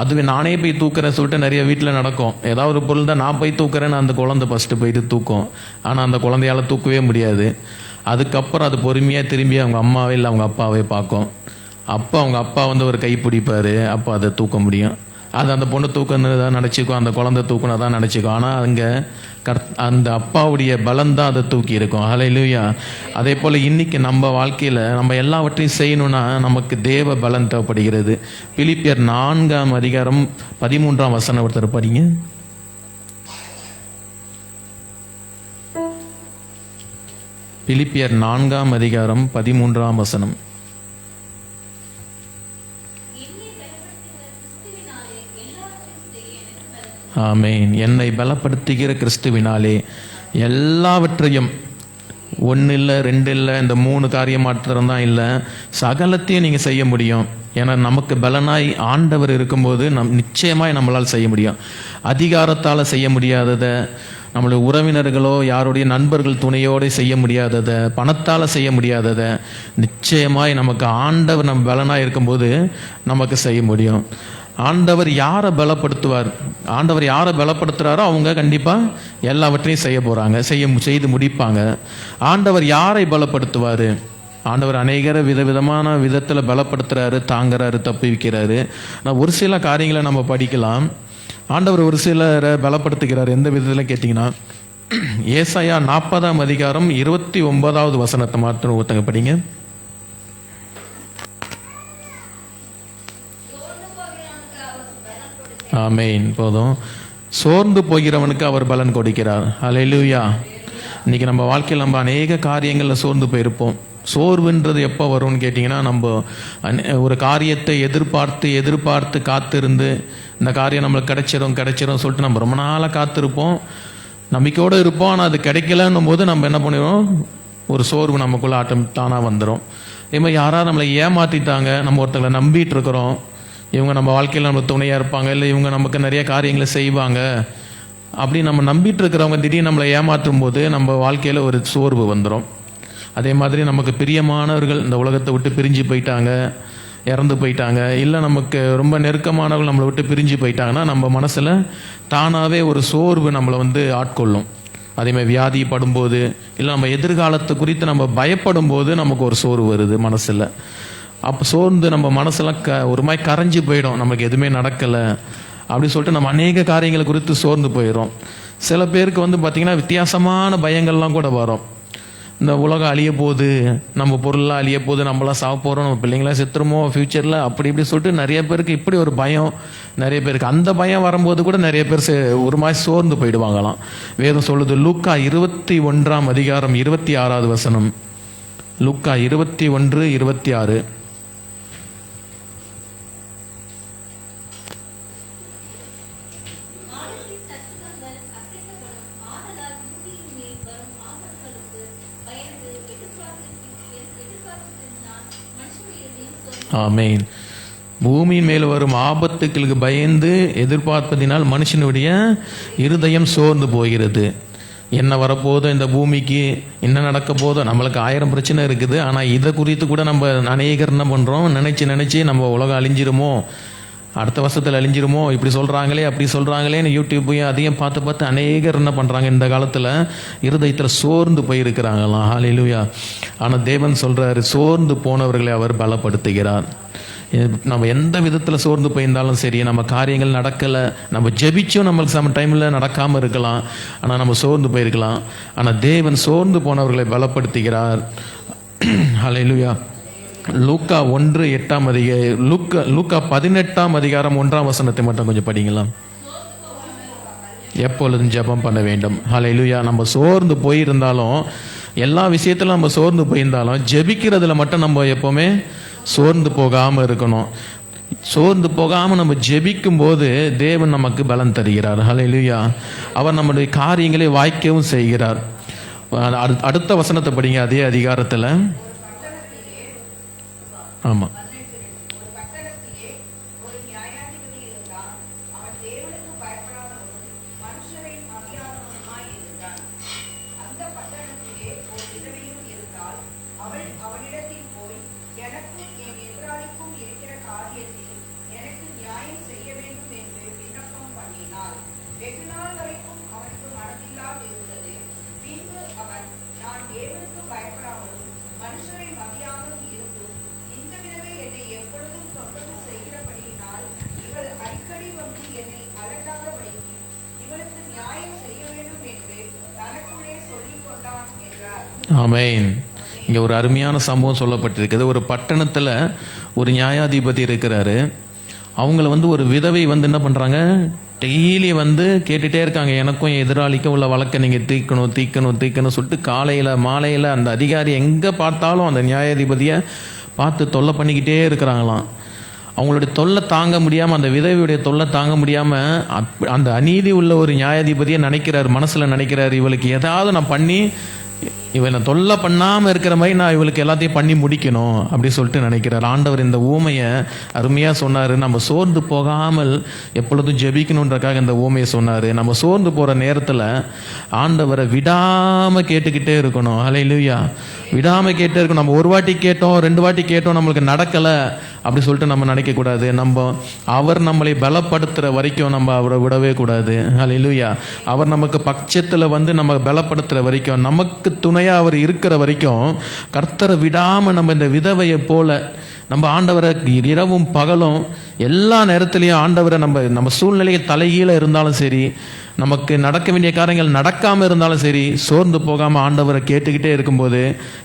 அதுவே நானே போய் தூக்குறேன் சொல்லிட்டு நிறைய வீட்டில் நடக்கும். ஏதாவது ஒரு பொருள் தான் நான் போய் தூக்குறேன்னு அந்த குழந்தை ஃபஸ்ட்டு போயிட்டு தூக்கும். ஆனால் அந்த குழந்தையால் தூக்கவே முடியாது. அதுக்கப்புறம் அது பொறுமையாக திரும்பி அவங்க அம்மாவே இல்லை அவங்க அப்பாவே பார்க்கும். அப்போ அவங்க அப்பா ஒரு கை பிடிப்பார், அப்போ அதை தூக்க முடியும். அது அந்த பொண்ணு தூக்கணும் தான் நினச்சிக்கும், அந்த குழந்தை தூக்கணும் தான் நினச்சிக்கும். ஆனால் அங்கே அந்த அப்பாவுடைய பலம் தான் அதை தூக்கி இருக்கும். ஹல்லேலூயா. அதே போல் இன்றைக்கி நம்ம வாழ்க்கையில் நம்ம எல்லாவற்றையும் செய்யணும்னா நமக்கு தேவ பலம் தேவைப்படுகிறது. பிலிப்பியர் 4:13 ஒருத்தர் படிங்க. பிலிப்பியர் 4:13. ஆமென். என்னை பலப்படுத்துகிற கிறிஸ்துவினாலே எல்லாவற்றையும், 1 இல்லை 2 இல்லை, இந்த 3 காரியம் மாத்திரம் தான் இல்லை, சகலத்தையும் நீங்கள் செய்ய முடியும். ஏன்னா நமக்கு பலனாய் ஆண்டவர் இருக்கும்போது நிச்சயமாய் நம்மளால் செய்ய முடியும். அதிகாரத்தால் செய்ய முடியாததை, நம்மளுடைய உறவினர்களோ யாருடைய நண்பர்கள் துணையோடு செய்ய முடியாததை, பணத்தால் செய்ய முடியாததை நிச்சயமாய் நமக்கு ஆண்டவர் நம்ம பலனாக இருக்கும்போது நமக்கு செய்ய முடியும். ஆண்டவர் யாரை பலப்படுத்துவார், ஆண்டவர் யாரை பலப்படுத்துகிறாரோ அவங்க கண்டிப்பாக எல்லாவற்றையும் செய்ய போகிறாங்க, செய்து முடிப்பாங்க. ஆண்டவர் யாரை பலப்படுத்துவார்? ஆண்டவர் அநேகரை விதவிதமான விதத்தில் பலப்படுத்துகிறாரு, தாங்குறாரு, தப்புவிக்கிறாரு. நான் ஒரு சில காரியங்களை நம்ம படிக்கலாம். ஆண்டவர் ஒரு சிலரை பலப்படுத்துகிறார். எந்த விதத்தில் கேட்டிங்கன்னா, ஏசாயா 40:29 மாத்திரம் ஒருத்தங்க படிங்க. ஆமென். போதும். சோர்ந்து போகிறவனுக்கு அவர் பலன் கொடுக்கிறார். ஹல்லேலூயா. இன்னைக்கு நம்ம வாழ்க்கையில் நம்ம அநேக காரியங்களில் சோர்ந்து போயிருப்போம். சோர்வுன்றது எப்போ வரும்னு கேட்டிங்கன்னா, நம்ம ஒரு காரியத்தை எதிர்பார்த்து காத்திருந்து இந்த காரியம் நம்மளுக்கு கிடைச்சிரும் சொல்லிட்டு நம்ம ரொம்ப நாளாக காத்திருப்போம், நம்பிக்கையோடு இருப்போம். ஆனால் அது கிடைக்கலன்னும் போது நம்ம என்ன பண்ணிடுவோம், ஒரு சோர்வு நமக்குள்ள தானாக வந்துடும். இதே மாதிரி யாராவது நம்மளை ஏமாற்றிட்டாங்க, நம்ம ஒருத்தங்களை நம்பிட்டு இருக்கிறோம், இவங்க நம்ம வாழ்க்கையில் நம்ம துணையாக இருப்பாங்க, இல்லை இவங்க நமக்கு நிறைய காரியங்களை செய்வாங்க அப்படி நம்ம நம்பிட்டு இருக்கிறவங்க திடீர்னு நம்மளை ஏமாற்றும் போது நம்ம வாழ்க்கையில் ஒரு சோர்வு வந்துடும். அதே மாதிரி நமக்கு பிரியமானவர்கள் இந்த உலகத்தை விட்டு பிரிஞ்சு போயிட்டாங்க, இறந்து போயிட்டாங்க, இல்லை நமக்கு ரொம்ப நெருக்கமானவர்கள் நம்மளை விட்டு பிரிஞ்சு போயிட்டாங்கன்னா நம்ம மனசில் தானாகவே ஒரு சோர்வு நம்மளை ஆட்கொள்ளும். அதேமாதிரி வியாதிப்படும்போது, இல்லை நம்ம எதிர்காலத்தை குறித்து நம்ம பயப்படும் போது நமக்கு ஒரு சோர்வு வருது மனசில். அப்போ சோர்ந்து நம்ம மனசெல்லாம் ஒரு மாதிரி கரைஞ்சி போயிடும், நமக்கு எதுவுமே நடக்கலை அப்படின்னு சொல்லிட்டு நம்ம அநேக காரியங்களை குறித்து சோர்ந்து போயிடும். சில பேருக்கு பார்த்திங்கன்னா வித்தியாசமான பயங்கள்லாம் கூட வரும். இந்த உலகம் அழிய போகுது, நம்ம பொருள்லாம் அழிய போகுது, நம்மளாம் சாக போகிறோம், நம்ம பிள்ளைங்களாம் செத்துருமோ ஃப்யூச்சரில், அப்படி இப்படி சொல்லிட்டு நிறைய பேருக்கு இப்படி ஒரு பயம். நிறைய பேருக்கு அந்த பயம் வரும்போது கூட நிறைய பேர் ஒரு மாதிரி சோர்ந்து போயிடுவாங்களாம். வேதம் சொல்லுது, லூக்கா 21 அதிகாரம் 26 வசனம். லூக்கா 21:26. ஆமென். பூமியின் மேல் வரும் ஆபத்துக்களுக்கு பயந்து எதிர்பார்ப்பதினால் மனுஷனுடைய இருதயம் சோர்ந்து போகிறது. என்ன வரப்போதோ, இந்த பூமிக்கு என்ன நடக்க போதோ, நம்மளுக்கு 1000 பிரச்சனை இருக்குது. ஆனால் இதை குறித்து கூட நம்ம அநேகர் என்ன பண்ணுறோம், நினச்சி நம்ம உலகம் அழிஞ்சிருமோ, அடுத்த வருஷத்தில் அழிஞ்சிருமோ, இப்படி சொல்கிறாங்களே அப்படி சொல்கிறாங்களேன்னு யூடியூப்பையும் அதையும் பார்த்து அநேகர் என்ன பண்ணுறாங்க, இந்த காலத்தில் இருதயத்தில் சோர்ந்து போயிருக்கிறாங்களாம். ஹல்லேலூயா. ஆனால் தேவன் சொல்கிறாரு, சோர்ந்து போனவர்களை அவர் பலப்படுத்துகிறார். நம்ம எந்த விதத்தில் சோர்ந்து போயிருந்தாலும் சரி, நம்ம காரியங்கள் நடக்கலை, நம்ம ஜெபிச்சும் நம்மளுக்கு சம டைமில் நடக்காமல் இருக்கலாம், ஆனால் நம்ம சோர்ந்து போயிருக்கலாம். ஆனால் தேவன் சோர்ந்து போனவர்களை பலப்படுத்துகிறார். ஹல்லேலூயா. லூக்கா 1:8 லூக்கா 18 அதிகாரம் 1 வசனத்தை மட்டும் கொஞ்சம் படிங்களா. எப்பொழுதும் ஜெபம் பண்ண வேண்டும். ஹல்லேலூயா. நம்ம சோர்ந்து போயிருந்தாலும், எல்லா விஷயத்திலும் நம்ம சோர்ந்து போயிருந்தாலும், ஜெபிக்கிறதுல மட்டும் நம்ம எப்போவுமே சோர்ந்து போகாமல் இருக்கணும். சோர்ந்து போகாமல் நம்ம ஜெபிக்கும் போது தேவன் நமக்கு பலன் தருகிறார். ஹல்லேலூயா. அவர் நம்முடைய காரியங்களை வாய்க்கவும் செய்கிறார். அடுத்த வசனத்தை படிங்க, அதே அதிகாரத்தில். ஆமாம். ஆமென். இங்கே ஒரு அருமையான சம்பவம் சொல்லப்பட்டிருக்குது. ஒரு பட்டணத்தில் ஒரு நியாயாதிபதி இருக்கிறாரு. அவங்கள ஒரு விதவை என்ன பண்ணுறாங்க, டெய்லி கேட்டுகிட்டே இருக்காங்க, எனக்கும் எதிராளிக்கும் உள்ள வழக்கை நீங்கள் தீர்க்கணும் சொல்லிட்டு காலையில் மாலையில் அந்த அதிகாரி எங்கே பார்த்தாலும் அந்த நியாயாதிபதியை பார்த்து தொல்லை பண்ணிக்கிட்டே இருக்கிறாங்களாம். அவங்களுடைய தொல்லை தாங்க முடியாமல், அந்த விதவையுடைய தொல்லை தாங்க முடியாமல் அந்த அநீதி உள்ள ஒரு நியாயாதிபதியை மனசில் நினைக்கிறார், இவளுக்கு ஏதாவது நான் பண்ணி இவனை தொல்லை பண்ணாமல் இருக்கிற மாதிரி நான் இவளுக்கு எல்லாத்தையும் பண்ணி முடிக்கணும் அப்படி சொல்லிட்டு நினைக்கிறார். ஆண்டவர் இந்த ஊமையை அருமையாக சொன்னார். நம்ம சோர்ந்து போகாமல் எப்பொழுதும் ஜெபிக்கணுன்றக்காக இந்த ஊமையை சொன்னார். நம்ம சோர்ந்து போகிற நேரத்தில் ஆண்டவரை விடாமல் கேட்டுக்கிட்டே இருக்கணும். ஹல்லேலூயா. விடாமல் கேட்டே இருக்கணும். நம்ம ஒரு வாட்டி கேட்டோம், 2 வாட்டி கேட்டோம், நம்மளுக்கு நடக்கலை அப்படி சொல்லிட்டு நம்ம நினைக்கக்கூடாது. அவர் நம்மளை பலப்படுத்துகிற வரைக்கும் நம்ம அவரை விடவே கூடாது. ஹல்லேலூயா. அவர் நமக்கு பட்சத்தில் நம்ம பலப்படுத்துகிற வரைக்கும், நமக்கு துணையாக அவர் இருக்கிற வரைக்கும் கர்த்தரை விடாமல் நம்ம இந்த விதவையை போல நம்ம ஆண்டவரை இரவும் பகலும் எல்லா நேரத்துலையும் ஆண்டவரை நம்ம சூழ்நிலையை தலைகீழ இருந்தாலும் சரி, நமக்கு நடக்க வேண்டிய காரியங்கள் நடக்காமல் இருந்தாலும் சரி, சோர்ந்து போகாமல் ஆண்டவரை கேட்டுக்கிட்டே இருக்கும்போது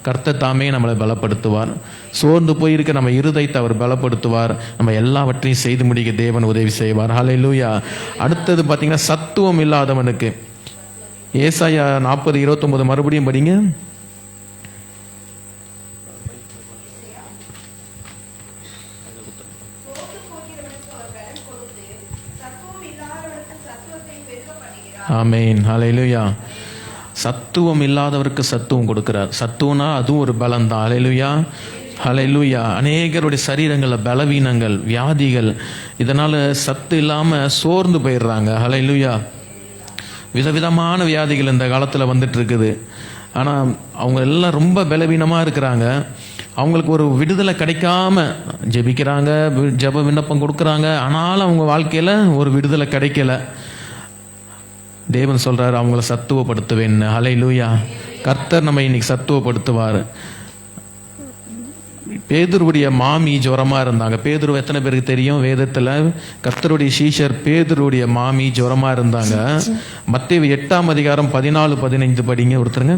கர்த்தர் தாமே நம்மளை பலப்படுத்துவார். சோர்ந்து போயிருக்க நம்ம இருதயத்தை அவர் பலப்படுத்துவார். நம்ம எல்லாவற்றையும் செய்து முடிக்க தேவன் உதவி செய்வார். ஹல்லேலூயா. அடுத்தது பார்த்தீங்கன்னா, சத்துவம் இல்லாதவனுக்கு. ஏசாயா 40:29 மறுபடியும் படிங்க. ஆமென். ஹல்லேலூயா. சத்துவம் இல்லாதவருக்கு சத்துவம் கொடுக்கிறார். சத்துவம்னா அதுவும் ஒரு பலம் தான். ஹல்லேலூயா. ஹல்லேலூயா. அநேகருடைய சரீரங்களில் பலவீனங்கள், வியாதிகள், இதனால் சத்து இல்லாமல் சோர்ந்து போயிடுறாங்க. ஹல்லேலூயா. விதவிதமான வியாதிகள் இந்த காலத்தில் வந்துட்டு இருக்குது. ஆனால் அவங்க எல்லாம் ரொம்ப பலவீனமாக இருக்கிறாங்க. அவங்களுக்கு ஒரு விடுதலை கிடைக்காம ஜெபிக்கிறாங்க, ஜெப விண்ணப்பம் கொடுக்குறாங்க, ஆனாலும் அவங்க வாழ்க்கையில் ஒரு விடுதலை கிடைக்கல. தேவன் சொல்கிறார், அவங்கள சத்துவப்படுத்துவேன். ஹல்லேலூயா. கர்த்தர் நம்ம இன்னைக்கு சத்துவப்படுத்துவார். பேதுருவுடைய மாமி ஜுரமாக இருந்தாங்க. பேதுரு எத்தனை பேருக்கு தெரியும்? வேதத்தில் கர்த்தருடைய சீஷர் பேதுருவுடைய மாமி ஜுரமாக இருந்தாங்க. மத்தேயு 8 அதிகாரம் 14-15 படிங்க ஒருத்தருங்க.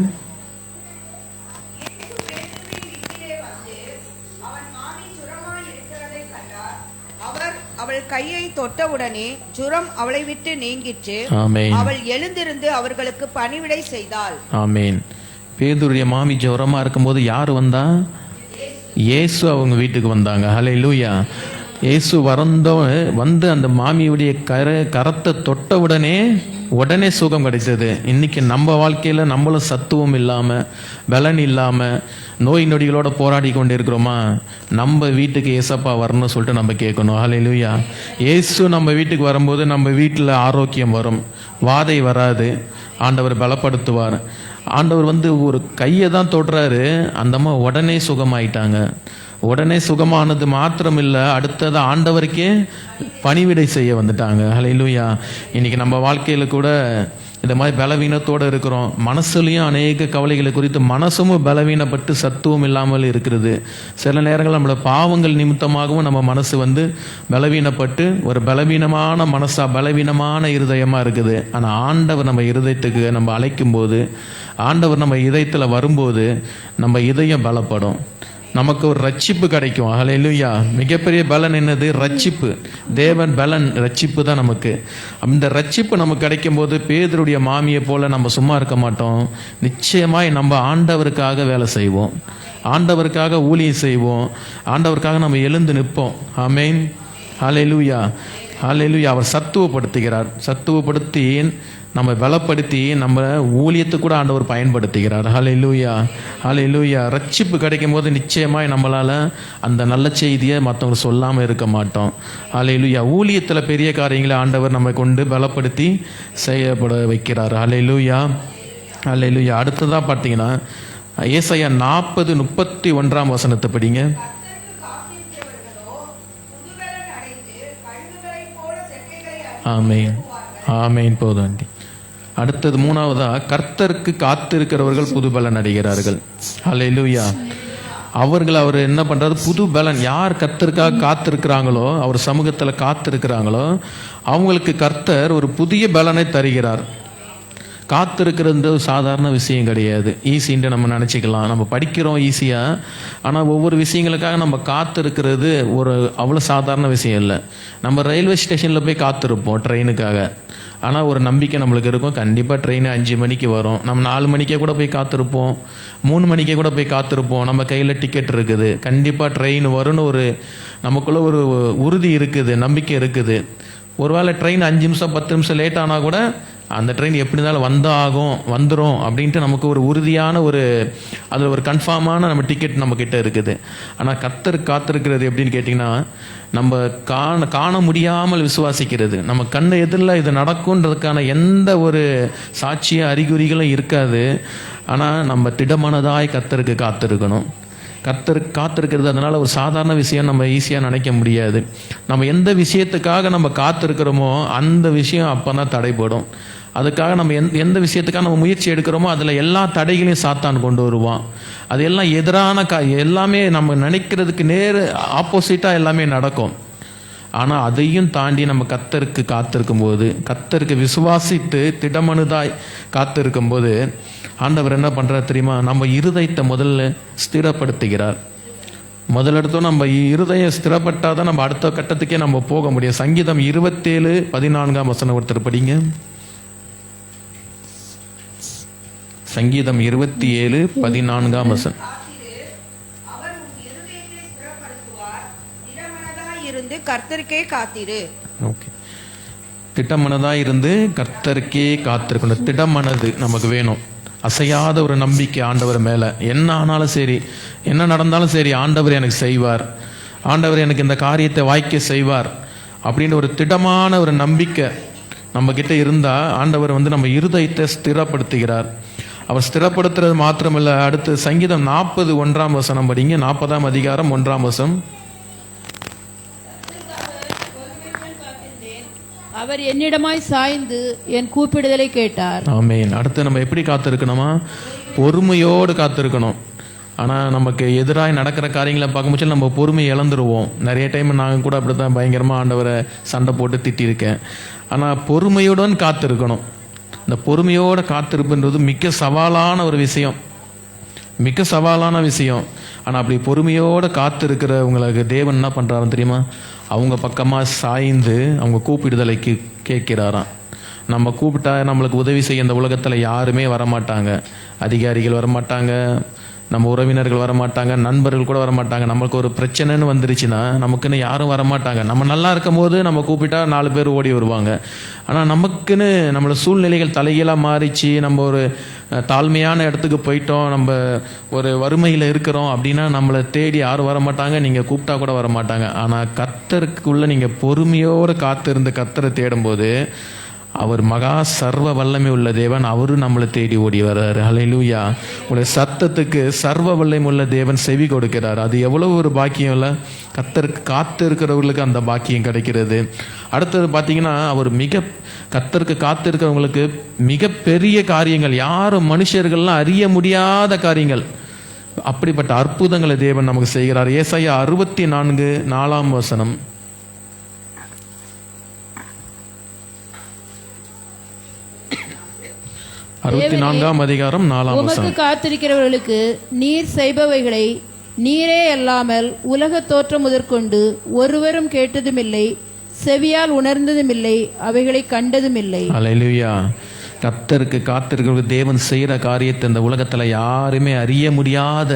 தொட்டவுடனே ஜுரம் அவளை விட்டு நீங்கிற்று. ஆமென். அவள் எழுந்திருந்து அவர்களுக்கு பணிவிடை செய்தாள். ஆமீன். பேதுருடைய மாமி ஜுரமா இருக்கும்போது யார் வந்தா? இயேசு அவங்க வீட்டுக்கு வந்தாங்க. ஹல்லேலூயா. இயேசு வந்து அந்த மாமியுடைய கரத்தை தொட்ட உடனே சுகம் கிடைத்தது. இன்னைக்கு நம்ம வாழ்க்கையில் நம்மளும் சத்துவம் இல்லாமல் பலன் இல்லாமல் நோய் நொடிகளோட போராடி கொண்டு இருக்கிறோமா? நம்ம வீட்டுக்கு ஏசப்பா வரணும்னு சொல்லிட்டு நம்ம கேட்கணும். ஹல்லேலூயா. இயேசு நம்ம வீட்டுக்கு வரும்போது நம்ம வீட்டில் ஆரோக்கியம் வரும், வாதை வராது, ஆண்டவர் பலப்படுத்துவார். ஆண்டவர் வந்து ஒரு கையை தான் தொடுறாரு, அந்த அம்மா உடனே சுகமாயிட்டாங்க. உடனே சுகமானது மாத்திரம் இல்லை, அடுத்தது ஆண்டவருக்கே பணிவிடை செய்ய வந்துட்டாங்க. ஹல்லேலூயா. இன்னைக்கு நம்ம வாழ்க்கையில் கூட இந்த மாதிரி பலவீனத்தோடு இருக்கிறோம். மனசுலையும் அநேக கவலைகளை குறித்து மனசும் பலவீனப்பட்டு சத்துவம் இல்லாமல் இருக்கிறது. சில நேரங்கள் நம்மளோட பாவங்கள் நிமித்தமாகவும் நம்ம மனசு வந்து பலவீனப்பட்டு ஒரு பலவீனமான மனசா, பலவீனமான இருதயமாக இருக்குது. ஆனால் ஆண்டவர் நம்ம இருதயத்துக்கு நம்ம அழைக்கும் போது, ஆண்டவர் நம்ம இதயத்தில் வரும்போது நம்ம இதயம் பலப்படும், நமக்கு ஒரு ரட்சிப்பு கிடைக்கும். ஹல்லேலூயா. மிகப்பெரிய பலன் என்னது? ரட்சிப்பு. தேவன் பலன் ரட்சிப்பு தான் நமக்கு. அந்த ரட்சிப்பு நமக்கு கிடைக்கும் போது பேதுருடைய மாமியை போல நம்ம சும்மா இருக்க மாட்டோம். நிச்சயமாய் நம்ம ஆண்டவருக்காக வேலை செய்வோம், ஆண்டவருக்காக ஊழியம் செய்வோம், ஆண்டவருக்காக நம்ம எழுந்து நிற்போம். ஆமென். ஹல்லேலூயா. ஹல்லேலூயா. அவர் சத்துவப்படுத்துகிறார். சத்துவப்படுத்தி நம்ம பலப்படுத்தி நம்ம ஊழியத்துக்கு கூட ஆண்டவர் பயன்படுத்துகிறார். ஹல்லேலூயா. ஹல்லேலூயா. ரட்சிப்பு கிடைக்கும் போது நிச்சயமாய் நம்மளால் அந்த நல்ல செய்தியை மற்றவங்களுக்கு சொல்லாமல் இருக்க மாட்டோம். ஹல்லேலூயா. ஊழியத்தில் பெரிய காரியங்களை ஆண்டவர் நம்ம கொண்டு பலப்படுத்தி செய்யப்பட வைக்கிறார். ஹல்லேலூயா. ஹல்லேலூயா. அடுத்ததாக பார்த்தீங்கன்னா ஏசாயா 40:31 படிங்க. ஆமென். ஆமென். போதும் ஆண்டி. அடுத்தது மூணாவதா, கர்த்தருக்கு காத்திருக்கிறவர்கள் புது பலன் அடைகிறார்கள். ஹல்லேலூயா. அவர் என்ன பண்றாரு? புது பலன். யார் கர்த்தருக்காக காத்திருக்கிறாங்களோ, அவர் சமூகத்தில் காத்திருக்கிறாங்களோ அவங்களுக்கு கர்த்தர் ஒரு புதிய பலனை தருகிறார். காத்திருக்கிறது சாதாரண விஷயம் கிடையாது, ஈஸின்ட்டு நம்ம நினச்சிக்கலாம். நம்ம படிக்கிறோம் ஈஸியாக, ஆனால் ஒவ்வொரு விஷயங்களுக்காக நம்ம காத்திருக்கிறது ஒரு அவ்வளோ சாதாரண விஷயம் இல்லை. நம்ம ரயில்வே ஸ்டேஷனில் போய் காத்திருப்போம் ட்ரெயினுக்காக, ஆனால் ஒரு நம்பிக்கை நம்மளுக்கு இருக்கும், கண்டிப்பாக ட்ரெயின் 5 மணிக்கு வரும். நம்ம 4 மணிக்கே கூட போய் காத்திருப்போம், 3 மணிக்கே கூட போய் காத்திருப்போம். நம்ம கையில் டிக்கெட் இருக்குது, கண்டிப்பாக ட்ரெயின் வரும்னு ஒரு நமக்குள்ளே ஒரு உறுதி இருக்குது, நம்பிக்கை இருக்குது. ஒருவேளை ட்ரெயின் 5 நிமிஷம் 10 நிமிஷம் லேட் ஆனால் கூட அந்த ட்ரெயின் எப்படி இருந்தாலும் வந்துடும் அப்படின்ட்டு நமக்கு ஒரு உறுதியான அதில் ஒரு கன்ஃபார்மான நம்ம டிக்கெட் நம்மக்கிட்ட இருக்குது. ஆனால் கர்த்தர் காத்திருக்கிறது எப்படின்னு கேட்டிங்கன்னா, நம்ம காண முடியாமல் விசுவாசிக்கிறது. நம்ம கண்ணு எதிரில் இது நடக்கும்ன்றதுக்கான எந்த ஒரு சாட்சிய அறிகுறிகளும் இருக்காது. ஆனால் நம்ம திடமனதாய் கர்த்தருக்கு காத்திருக்கணும். கர்த்தருக்கு காத்திருக்கிறது அதனால் ஒரு சாதாரண விஷயம் நம்ம ஈஸியாக நினைக்க முடியாது. நம்ம எந்த விஷயத்துக்காக நம்ம காத்திருக்கிறோமோ அந்த விஷயம் அப்போ தான் தடைப்படும். அதுக்காக நம்ம எந்த விஷயத்துக்காக நம்ம முயற்சி எடுக்கிறோமோ அதில் எல்லா தடைகளையும் சாத்தான் கொண்டு வருவான். அது எல்லாம் எதிரான எல்லாமே நம்ம நினைக்கிறதுக்கு நேர் ஆப்போசிட்டாக எல்லாமே நடக்கும். ஆனால் அதையும் தாண்டி நம்ம கர்த்தருக்கு காத்திருக்கும் போது, கர்த்தருக்கு விசுவாசித்து திடமனுதாய் காத்திருக்கும் போது ஆண்டவர் என்ன பண்ணுறார் தெரியுமா? நம்ம இருதயத்தை முதல்ல ஸ்திரப்படுத்துகிறார். முதலெடுத்தோம் நம்ம இருதயம் ஸ்திரப்பட்டால் தான் நம்ம அடுத்த கட்டத்துக்கே நம்ம போக முடியும். சங்கீதம் 27:14 ஒருத்தர் படிங்க. சங்கீதம் 27:14. இருந்து கர்த்தருக்கே காத்திரு. ஓகே. திடமனதாக இருந்து கர்த்தருக்கே காத்திருக்கணும். திடமனது நமக்கு வேணும். அசையாத ஒரு நம்பிக்கை ஆண்டவர் மேலே. என்ன ஆனாலும் சரி, என்ன நடந்தாலும் சரி, ஆண்டவர் எனக்கு செய்வார், ஆண்டவர் எனக்கு இந்த காரியத்தை வாய்க்க செய்வார் அப்படின்னு ஒரு திடமான ஒரு நம்பிக்கை நம்ம கிட்ட இருந்தால் ஆண்டவர் நம்ம இருதயத்தை ஸ்திரப்படுத்துகிறார். அவர் ஸ்திரப்படுத்துறது மாத்திரமில்ல, அடுத்து சங்கீதம் 40:1 படிங்க. 40ஆம் அதிகாரம் 1 அவர் என்னிடமாய் சாய்ந்து என் கூப்பிடுதலை கேட்டார். ஆமென். அடுத்து நம்ம எப்படி காத்திருக்கணுமா? பொறுமையோடு காத்திருக்கணும். ஆனால் நமக்கு எதிராக நடக்கிற காரியங்களை பார்க்கும்போது நம்ம பொறுமை இழந்துருவோம். நிறைய டைம் நாங்கள் கூட அப்படி தான் பயங்கரமாக ஆண்டவரை சண்டை போட்டு திட்டியிருக்கேன். ஆனால் பொறுமையுடன் காத்திருக்கணும். இந்த பொறுமையோடு காத்திருப்புன்றது மிக சவாலான ஒரு விஷயம், மிக சவாலான விஷயம். ஆனால் அப்படி பொறுமையோடு காத்திருக்கிறவங்களுக்கு தேவன் என்ன பண்ணுறாருன்னு தெரியுமா? அவங்க பக்கமாக சாய்ந்து அவங்க கூப்பிடுதலைக்கு கேட்கிறாராம். நம்ம கூப்பிட்டா நம்மளுக்கு உதவி செய்ய இந்த உலகத்தில் யாருமே வரமாட்டாங்க. அதிகாரிகள் வரமாட்டாங்க, நம்ம உறவினர்கள் வரமாட்டாங்க, நண்பர்கள் கூட வரமாட்டாங்க. நம்மளுக்கு ஒரு பிரச்சனைன்னு வந்துருச்சுன்னா நமக்குன்னு யாரும் வரமாட்டாங்க. நம்ம நல்லா இருக்கும் போது நம்ம கூப்பிட்டா 4 பேர் ஓடி வருவாங்க. ஆனால் நமக்குன்னு நம்மளோட சூழ்நிலைகள் தலைகீழாக மாறிச்சு, நம்ம ஒரு தாழ்மையான இடத்துக்கு போயிட்டோம், நம்ம ஒரு வறுமையில் இருக்கிறோம் அப்படின்னா நம்மளை தேடி யாரும் வரமாட்டாங்க, நீங்கள் கூப்பிட்டா கூட வரமாட்டாங்க. ஆனால் கர்த்தருக்குள்ளே நீங்கள் பொறுமையோடு காத்திருந்து கர்த்தரை தேடும்போது அவர் மகா சர்வ வல்லமை உள்ள தேவன், அவரும் நம்மளை தேடி ஓடி வர்றாரு. ஹல்லேலூயா. உங்களுடைய சத்தத்துக்கு சர்வ வல்லமை உள்ள தேவன் செவி கொடுக்கிறார். அது எவ்வளவு ஒரு பாக்கியம் இல்லை. கர்த்தருக்கு காத்து இருக்கிறவர்களுக்கு அந்த பாக்கியம் கிடைக்கிறது. அடுத்தது பார்த்தீங்கன்னா, அவர் கர்த்தருக்கு காத்து இருக்கிறவங்களுக்கு மிகப்பெரிய காரியங்கள், யாரும் மனுஷர்கள்லாம் அறிய முடியாத காரியங்கள், அப்படிப்பட்ட அற்புதங்களை தேவன் நமக்கு செய்கிறார். ஏசாயா 64:4 64:4 உமக்கு காத்திருக்கிறவர்களுக்கு நீர் செய்பவைகளை நீரே அல்லாமல் உலக தோற்றம் முதற்கொண்டு ஒருவரும் கேட்டதுமில்லை, செவியால் உணர்ந்ததுமில்லை, அவைகளை கண்டதுமில்லை. அல்லேலூயா. கர்த்தருக்கு காத்திருக்கிறவர்கள் தேவன் செய்கிற காரியத்தை இந்த உலகத்தில் யாருமே அறிய முடியாத,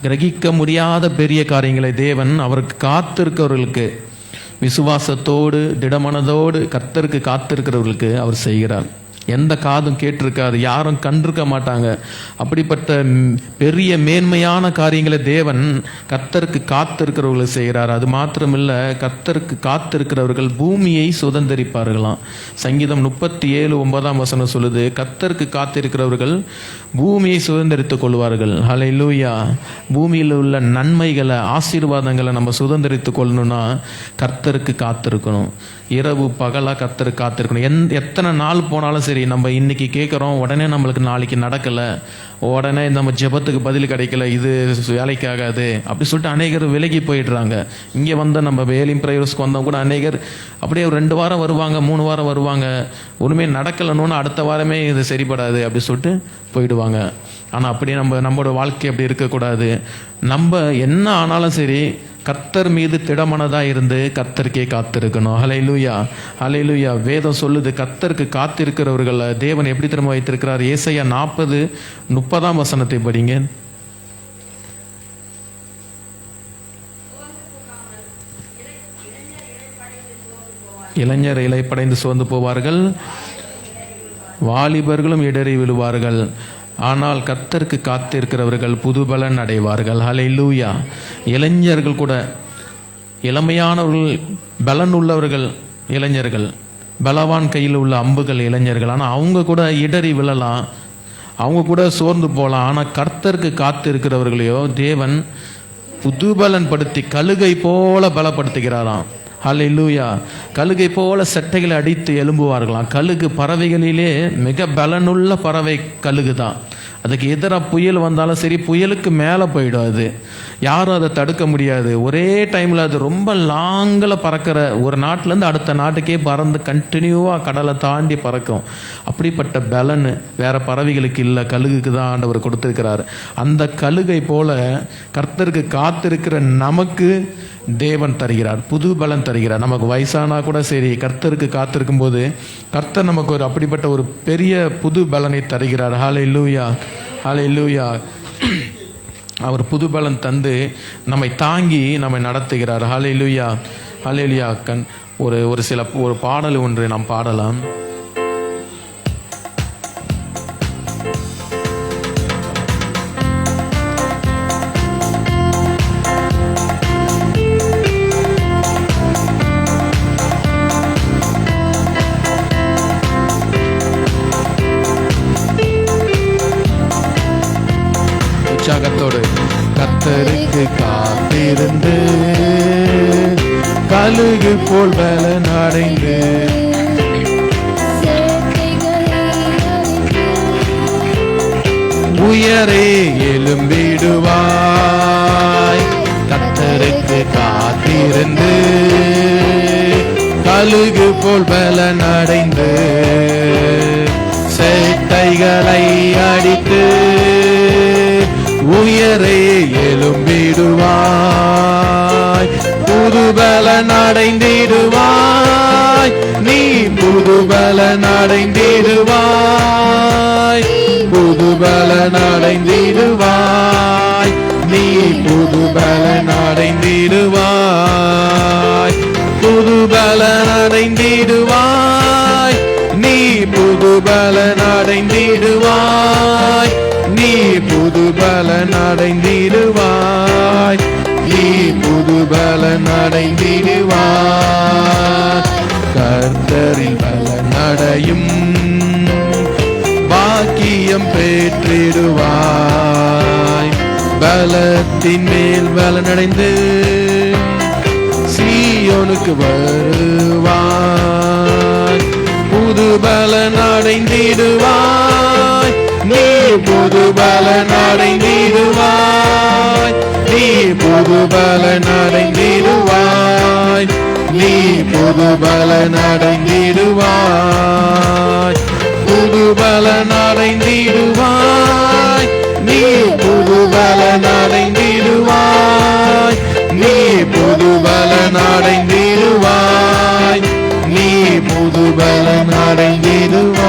கிரகிக்க முடியாத பெரிய காரியங்களை தேவன் அவருக்கு காத்திருக்கிறவர்களுக்கு, விசுவாசத்தோடு திடமனதோடு கர்த்தருக்கு காத்திருக்கிறவர்களுக்கு அவர் செய்கிறார். எந்த காதும் கேட்டிருக்காது, யாரும் கண்டிருக்க மாட்டாங்க. அப்படிப்பட்ட பெரிய மேன்மையான காரியங்களை தேவன் கர்த்தருக்கு காத்திருக்கிறவர்களை செய்கிறார். அது மாத்திரமில்லை, கர்த்தருக்கு காத்திருக்கிறவர்கள் பூமியை சுதந்தரிப்பார்களாம். சங்கீதம் 37:9 சொல்லுது, கர்த்தருக்கு காத்திருக்கிறவர்கள் பூமியை சுதந்தரித்துக் கொள்வார்கள். ஹல்லேலூயா. பூமியில் உள்ள நன்மைகளை, ஆசீர்வாதங்களை நம்ம சுதந்தரித்துக் கொள்ளணும்னா கர்த்தருக்கு காத்திருக்கணும். இரவு பகலாக கர்த்தருக்கு காத்திருக்கணும். எத்தனை நாள் போனாலும் சரி, நம்ம இன்னைக்கு கேட்குறோம், உடனே நம்மளுக்கு நாளைக்கு நடக்கலை, உடனே நம்ம ஜெபத்துக்கு பதில் கிடைக்கல, இது வேலைக்கு ஆகாது அப்படி சொல்லிட்டு அநேகர் விலகி போயிடுறாங்க. இங்கே வந்த நம்ம வேலிங் ப்ரேயர்ஸ்க்கு வந்தவங்க கூட அநேகர் அப்படியே 2 வாரம் வருவாங்க, 3 வாரம் வருவாங்க, ஒன்றுமே நடக்கலைன்னு அடுத்த வாரமே இது சரிப்படாது அப்படி சொல்லிட்டு போயிடுவாங்க. ஆனால் அப்படி நம்மளோட வாழ்க்கை அப்படி இருக்கக்கூடாது. நம்ம என்ன ஆனாலும் சரி கர்த்தர் மீது திடமனதாக இருந்து கர்த்தருக்கே காத்திருக்கணும். ஹல்லேலூயா, ஹல்லேலூயா. வேதம் சொல்லுது, கர்த்தருக்கு காத்திருக்கிறவர்கள் தேவன் எப்படி திரும்ப வைத்திருக்கிறார். ஏசாயா 40:30 படிங்க. இளைஞர் இலைப்படைந்து சோர்ந்து போவார்கள், வாலிபர்களும் இடறி விழுவார்கள், ஆனால் கர்த்தருக்கு காத்திருக்கிறவர்கள் புதுபலன் அடைவார்கள். ஹல்லேலூயா. இளைஞர்கள் கூட, இளமையானவர்கள், பலன் உள்ளவர்கள் இளைஞர்கள், பலவான் கையில் உள்ள அம்புகள் இளைஞர்கள், ஆனால் அவங்க கூட இடறி விழலாம், அவங்க கூட சோர்ந்து போகலாம். ஆனால் கர்த்தருக்கு காத்திருக்கிறவர்களையோ தேவன் புதுபலன் படுத்தி கழுகை போல பலப்படுத்துகிறாராம். ஹல்லேலூயா. கழுகை போல செட்டைகளை அடித்து எழும்புவார்களாம். கழுகு பறவைகளிலே மிக பலனுள்ள பறவை கழுகு தான். அதுக்கு எதிராக புயல் வந்தாலும் சரி, புயலுக்கு மேலே போயிடும், அது யாரும் அதை தடுக்க முடியாது. ஒரே டைமில் அது ரொம்ப லாங்கில் பறக்கிற, ஒரு நாட்டிலேருந்து அடுத்த நாட்டுக்கே பறந்து கண்டினியூவாக கடலை தாண்டி பறக்கும். அப்படிப்பட்ட பலன் வேற பறவைகளுக்கு இல்லை, கழுகுக்கு தான் ஆண்டவர் கொடுத்துருக்கிறார். அந்த கழுகை போல கர்த்தருக்கு காத்திருக்கிற நமக்கு தேவன் தருகிறார், புது பலன் தருகிறார். நமக்கு வயசானா கூட சரி, கர்த்தருக்கு காத்திருக்கும் போது கர்த்தர் நமக்கு ஒரு அப்படிப்பட்ட ஒரு பெரிய புது பலனை தருகிறார். ஹல்லேலூயா, ஹல்லேலூயா. அவர் புது பலன் தந்து நம்மை தாங்கி நம்மை நடத்துகிறார். ஹல்லேலூயா, ஹல்லேலூயா. ஒரு பாடல் ஒன்று நாம் பாடலாம். உற்சாகத்தோடு கர்த்தருக்கு காத்திருந்து கழுகு போல் பலன் அடைந்து உயரே எழும்பிடுவாய். கர்த்தருக்கு காத்திருந்து கழுகு போல் பலன் அடைந்து சேட்டைகளை அடித்து உயரே எழும்பிடுவாய். புது பலன் அடைந்திடுவாய், நீ புது பலன் அடைந்திடுவாய், புது பலன் அடைந்திடுவாய், நீ புது பலன் அடைந்திடுவாய், புது பலன் அடைந்திடுவாய், நீ புது பலன் அடைந்திடுவாய், நீ புது பலன் அடைந்திடுவாய், நீ புது பலன் அடைந்திடுவாய். கர்த்தரில் பலன் அடையும் பாக்கியம் பெற்றிடுவாய், பலத்தின் மேல் பலனடைந்து சீயோனுக்கு வருவாய், புது பலன் அடைந்திடுவாய், நீ புது பலன் அடைந்திடுவாய், நீ புது பலன் அடைந்திடுவாய், நீ புது பலன் அடைந்திடுவாய், புது பலன் அடைந்திடுவாய், நீ புது பலன் அடைந்திடுவாய், நீ புது பலன் அடைந்திடுவாய், நீ புது பலன் அடைந்திடுவாய்.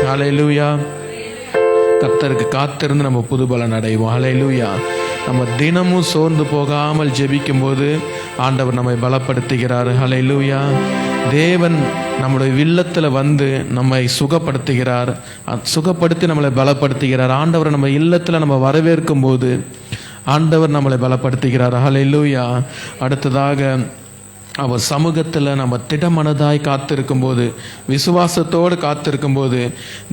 ஹல்லேலூயா. கர்த்தருக்கு காத்திருந்து நம்ம புது பலன் அடைவோம். ஹல்லேலூயா. நம்ம தினமும் சோர்ந்து போகாமல் ஜெபிக்கும் போது ஆண்டவர் நம்மை பலப்படுத்துகிறார். ஹல்லேலூயா. தேவன் நம்முடைய இல்லத்தில் வந்து நம்மை சுகப்படுத்துகிறார், சுகப்படுத்தி நம்மளை பலப்படுத்துகிறார். ஆண்டவரை நம்ம இல்லத்தில் நம்ம வரவேற்கும் போது ஆண்டவர் நம்மளை பலப்படுத்துகிறார். ஹல்லேலூயா. அடுத்ததாக அவர் சமூகத்தில் நம்ம திடமனதாய் காத்திருக்கும் போது, விசுவாசத்தோடு காத்திருக்கும் போது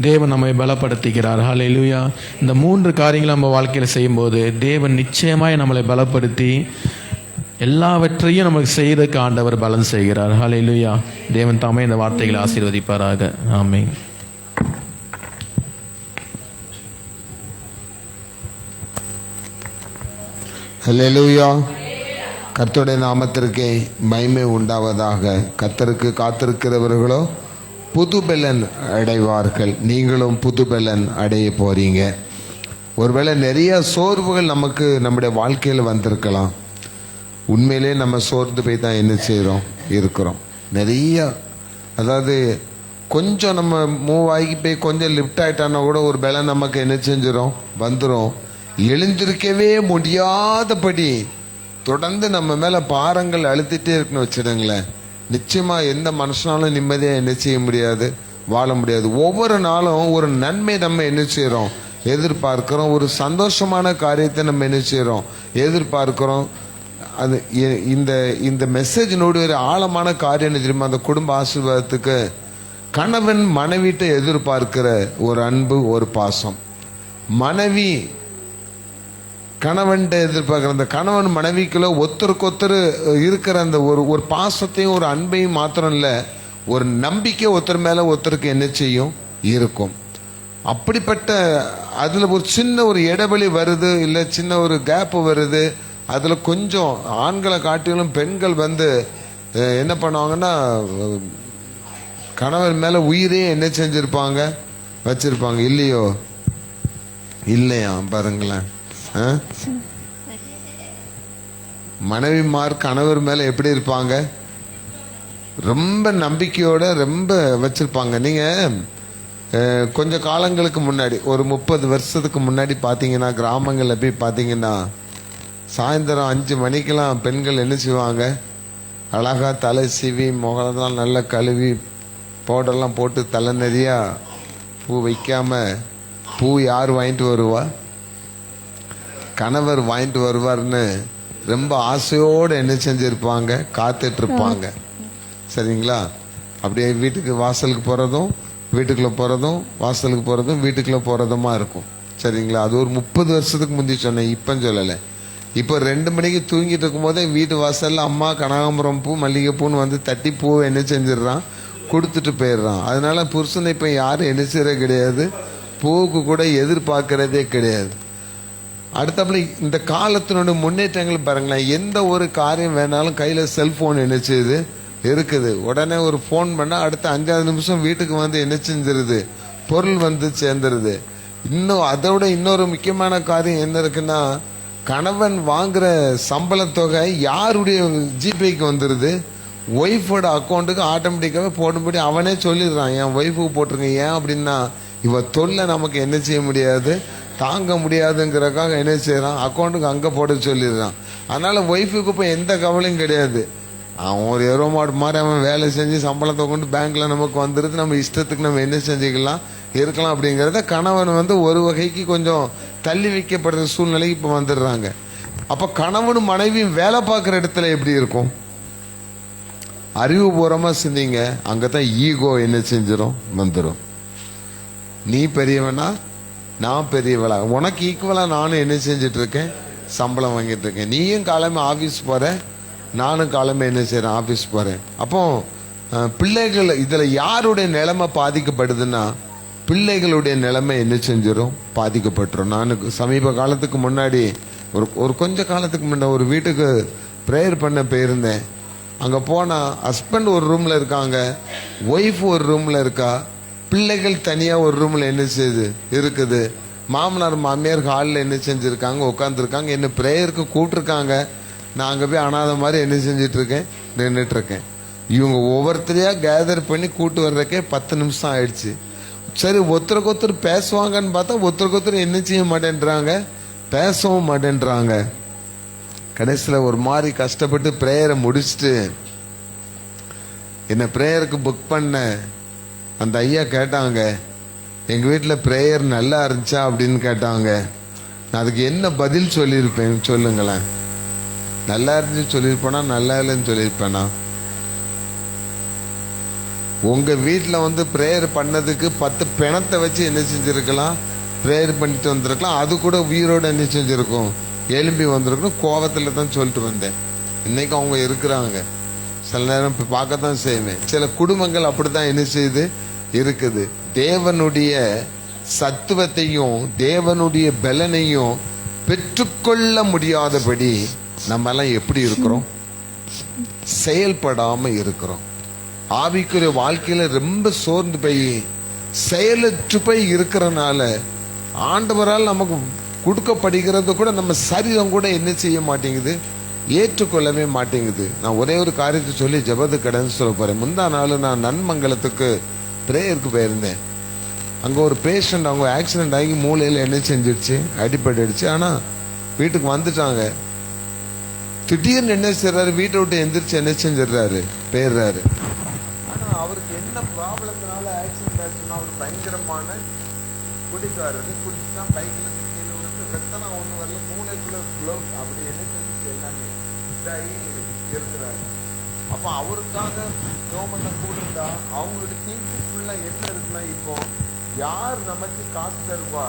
தேவன் நம்மை பலப்படுத்துகிறார். ஹல்லேலூயா. இந்த 3 காரியங்களை நம்ம வாழ்க்கையில் செய்யும்போது தேவன் நிச்சயமாய் நம்மளை பலப்படுத்தி எல்லாவற்றையும் நமக்கு செய்தற்கு ஆண்டவர் பலன் செய்கிறார். ஹல்லேலூயா. தேவன் தாமே இந்த வார்த்தைகளை ஆசீர்வதிப்பாராக. ஆமென். ஹல்லேலூயா. கர்த்தருடைய நாமத்திற்கே மகிமை உண்டாவதாக. கர்த்தருக்கு காத்திருக்கிறவர்களோ புது பலன் அடைவார்கள். நீங்களும் புது பலன் அடைய போறீங்க. ஒருவேளை நிறைய சோர்வுகள் நமக்கு நம்முடைய வாழ்க்கையில் வந்திருக்கலாம். உண்மையிலே நம்ம சோர்ந்து போய் தான் என்ன செய்கிறோம் இருக்கிறோம். நிறைய, அதாவது கொஞ்சம் நம்ம மூவ் ஆகி போய் கொஞ்சம் லிஃப்ட் ஆகிட்டானா கூட ஒரு பலன் நமக்கு என்ன செஞ்சிடும், வந்துடும். எழுந்திருக்கவே முடியாதபடி தொடர்ந்து நம்ம மேலே பாரங்கள் அழுத்திட்டே இருக்குன்னு வச்சுடுங்களேன், நிச்சயமாக எந்த மனுஷனாலும் நிம்மதியாக என்ன செய்ய முடியாது, வாழ முடியாது. ஒவ்வொரு நாளும் ஒரு நன்மை நம்ம என்ன செய்கிறோம், எதிர்பார்க்கிறோம். ஒரு சந்தோஷமான காரியத்தை நம்ம என்ன செய்கிறோம், எதிர்பார்க்கிறோம். அது இந்த மெசேஜினோடு ஒரு ஆழமான காரியம் என்ன தெரியுமா, அந்த குடும்ப ஆசீர்வாதத்துக்கு கணவன் மனைவிட்ட எதிர்பார்க்கிற ஒரு அன்பு, ஒரு பாசம். மனைவி கணவன்கிட்ட எதிர்பார்க்குற அந்த கணவன் மனைவிக்குள்ள ஒருத்தருக்கு ஒருத்தர் இருக்கிற அந்த ஒரு பாசத்தையும் ஒரு அன்பையும் மாத்திரம் இல்லை, ஒரு நம்பிக்கை ஒருத்தர் மேலே ஒருத்தருக்கு என்ன செய்யும், இருக்கும். அப்படிப்பட்ட அதில் ஒரு சின்ன ஒரு இடைவெளி வருது, இல்லை சின்ன ஒரு கேப்பு வருது, அதில் கொஞ்சம் ஆண்களை காட்டிலும் பெண்கள் வந்து என்ன பண்ணுவாங்கன்னா கணவன் மேலே உயிரே என்ன செஞ்சுருப்பாங்க, வச்சிருப்பாங்க. இல்லையோ? இல்லையா? பாருங்களேன். மனைவிமார் கணவர் மேல எப்படி இருப்பாங்க, ரொம்ப நம்பிக்கையோட ரொம்ப வச்சிருப்பாங்க. நீங்க கொஞ்ச காலங்களுக்கு முன்னாடி, ஒரு 30 வருஷத்துக்கு முன்னாடி பாத்தீங்கன்னா, கிராமங்கள்ல போய் பாத்தீங்கன்னா சாயந்தரம் 5 மணிக்கெல்லாம் பெண்கள் என்ன செய்வாங்க, அழகா தலை சீவி முகலாம் நல்லா கழுவி பவுடர்லாம் போட்டு தலை நிறையா பூ வைக்காம, பூ யார் வாங்கிட்டு வருவா, கணவர் வாங்கிட்டு வருவார்னு ரொம்ப ஆசையோடு என்ன செஞ்சிருப்பாங்க, காத்துட்டு இருப்பாங்க. சரிங்களா? அப்படியே வீட்டுக்கு வாசலுக்கு போகிறதும், வீட்டுக்குள்ளே போகிறதும், வாசலுக்கு போகிறதும், வீட்டுக்குள்ளே போகிறதுமா இருக்கும். சரிங்களா? அது ஒரு 30 வருஷத்துக்கு முந்தி சொன்னேன், இப்போ சொல்லலை. இப்போ 2 மணிக்கு தூங்கிட்டு இருக்கும் போதே வீட்டு வாசலில் அம்மா கனகாம்பரம் பூ, மல்லிகைப்பூன்னு வந்து தட்டி பூவை என்ன செஞ்சிடறான், கொடுத்துட்டு போயிடுறான். அதனால புருஷனை இப்போ யாரும் என்ன செய்யறது கிடையாது, பூவுக்கு கூட எதிர்பார்க்கறதே கிடையாது. அடுத்தப்பல இந்த காலத்தினுடைய முன்னேற்றங்கள் பாருங்களேன். எந்த ஒரு காரியம் வேணாலும் கையில் செல்ஃபோன் என்ன செய்யுது, இருக்குது. உடனே ஒரு ஃபோன் பண்ணால் அடுத்த 5 நிமிஷம் வீட்டுக்கு வந்து என்ன செஞ்சிருது, பொருள் வந்து சேர்ந்துருது. இன்னும் அதோட இன்னொரு முக்கியமான காரியம் என்ன இருக்குன்னா, கணவன் வாங்குற சம்பள தொகை யாருடைய ஜிபேக்கு வந்துடுது? ஒய்ஃபோட அக்கௌண்ட்டுக்கு ஆட்டோமேட்டிக்காகவே போடும்படி அவனே சொல்லிடுறான், என் ஒய்ஃபுக்கு போட்டிருங்க. ஏன் அப்படின்னா இவ தொல்லை நமக்கு என்ன செய்ய முடியாது, தாங்க முடியாதுங்கிறக்காக என்ன செய்யறான், அக்கௌண்ட்டுக்கு அங்கே போட சொல்லிடுறான். அதனால ஒய்ஃபுக்கு இப்போ எந்த கவலையும் கிடையாது. அவன் ஒரு ஏரோமாட் மாதிரி அவன் வேலை செஞ்சு சம்பளத்தை கொண்டு பேங்க்ல நமக்கு வந்துடுது, நம்ம இஷ்டத்துக்கு நம்ம என்ன செஞ்சுக்கலாம் இருக்கலாம். அப்படிங்கிறத கணவன் ஒரு வகைக்கு கொஞ்சம் தள்ளி வைக்கப்படுற சூழ்நிலைக்கு இப்போ வந்துடுறாங்க. அப்போ கணவனும் மனைவியும் வேலை பார்க்குற இடத்துல எப்படி இருக்கும்? அறிவுபூர்வமாக சிந்திங்க. அங்கே தான் ஈகோ என்ன செஞ்சிடும், வந்துடும். நீ பெரியவனா, நான் பெரியவளா, உனக்கு ஈக்குவலாக நானும் என்ன செஞ்சிட்டு இருக்கேன், சம்பளம் வாங்கிட்டு இருக்கேன். நீயும் காலமே ஆஃபீஸ் போகிற, நானும் காலமே என்ன செய்கிறேன், ஆஃபீஸ் போகிறேன். அப்போ பிள்ளைகள் இதில் யாருடைய நிலைமை பாதிக்கப்படுதுன்னா பிள்ளைகளுடைய நிலைமை என்ன செஞ்சிடும், பாதிக்கப்பட்டுரும். நான் சமீப காலத்துக்கு முன்னாடி ஒரு கொஞ்ச காலத்துக்கு முன்னாடி ஒரு வீட்டுக்கு ப்ரேயர் பண்ண போயிருந்தேன். அங்கே போனால் ஹஸ்பண்ட் ஒரு ரூமில் இருக்காங்க, ஒய்ஃப் ஒரு ரூமில் இருக்கா, பிள்ளைகள் தனியாக ஒரு ரூமில் என்ன செய்யுது இருக்குது. மாமனார் மாமியார் ஹாலில் என்ன செஞ்சுருக்காங்க, உட்காந்துருக்காங்க. என்ன ப்ரேயருக்கு கூப்பிட்ருக்காங்க. நான் அங்கே போய் அனாத மாதிரி என்ன செஞ்சிட்ருக்கேன், நின்றுட்டுருக்கேன். இவங்க ஒவ்வொருத்தரையாக கேதர் பண்ணி கூட்டு வர்றதுக்கே 10 நிமிஷம் ஆயிடுச்சு. சரி, ஒருத்தருக்கு ஒருத்தர் பேசுவாங்கன்னு பார்த்தா ஒருத்தருக்கு ஒருத்தர் என்ன செய்ய மாட்டேன்றாங்க, பேசவும் மாட்டேன்றாங்க. கடைசியில் ஒரு மாதிரி கஷ்டப்பட்டு ப்ரேயரை முடிச்சுட்டு என்ன ப்ரேயருக்கு புக் பண்ண அந்த ஐயா கேட்டாங்க, எங்கள் வீட்டில் ப்ரேயர் நல்லா இருந்துச்சா அப்படின்னு கேட்டாங்க. நான் அதுக்கு என்ன பதில் சொல்லியிருப்பேன் சொல்லுங்களேன்? நல்லா இருந்துச்சு சொல்லியிருப்பேனா, நல்லா இல்லைன்னு சொல்லியிருப்பேனா? உங்கள் வீட்டில் ப்ரேயர் பண்ணதுக்கு 10 பிணத்தை வச்சு என்ன செஞ்சுருக்கலாம், ப்ரேயர் பண்ணிட்டு வந்திருக்கலாம். அது கூட உயிரோடு என்ன செஞ்சுருக்கும், எலும்பி வந்திருக்கணும். கோபத்தில் தான் சொல்லிட்டு வந்தேன். இன்னைக்கு அவங்க இருக்கிறாங்க. சில நேரம் பார்க்க தான் செய்வேன். சில குடும்பங்கள் அப்படி தான் என்ன செய்யுது இருக்குது. தேவனுடைய சத்துவத்தையும் தேவனுடைய பலனையும் பெற்றுக்கொள்ள முடியாதபடி நம்ம எல்லாம் எப்படி இருக்கிறோம், செயல்படாம இருக்கிறோம். ஆவிக்குரிய வாழ்க்கையில ரொம்ப சோர்ந்து போய் செயலற்று போய் இருக்கிறனால ஆண்டவரால் நமக்கு கொடுக்கப்படுகிறது கூட நம்ம சரீரம் கூட என்ன செய்ய மாட்டேங்குது, ஏற்றுக்கொள்ளவே மாட்டேங்குது. நான் ஒரே ஒரு காரியத்தை சொல்லி ஜெபத்து கடன் சொல்ல போறேன். முந்தா நாள் நான் நன்மங்கலத்துக்கு ப்ரேயருக்கு போயிருந்தேன். அங்கே ஒரு பேஷண்ட் அவங்க ஆக்சிடென்ட் ஆகி மூளையில் என்ன செஞ்சிடுச்சு, அடிபட்டுடுச்சு. ஆனால் வீட்டுக்கு வந்துட்டாங்க. திடீர்னு என்ன செய்யறாரு, வீட்டை விட்டு எந்திரிச்சு என்ன செஞ்சிடறாரு, போயிடுறாரு. ஆனால் அவருக்கு என்ன ப்ராப்ளத்தினால ஆக்சிடென்ட் ஆச்சுன்னா அவர் பயங்கரமான குடிக்காரரு. குடிச்சுனா பைக்கில் கீழே விழுந்து ரத்தனம் ஒன்று வரல, மூளைக்குள்ள க்ளோவ் அப்படி என்ன செஞ்சிச்சு, எல்லாமே இதாகி இருக்கிறாரு. அப்போ அவருக்காக ரோமனை கூடுதா அவங்களுடைய திங்கிங் ஃபுல்லாக என்ன இருக்குன்னா, இப்போ யார் நமக்கு காசு தருவா,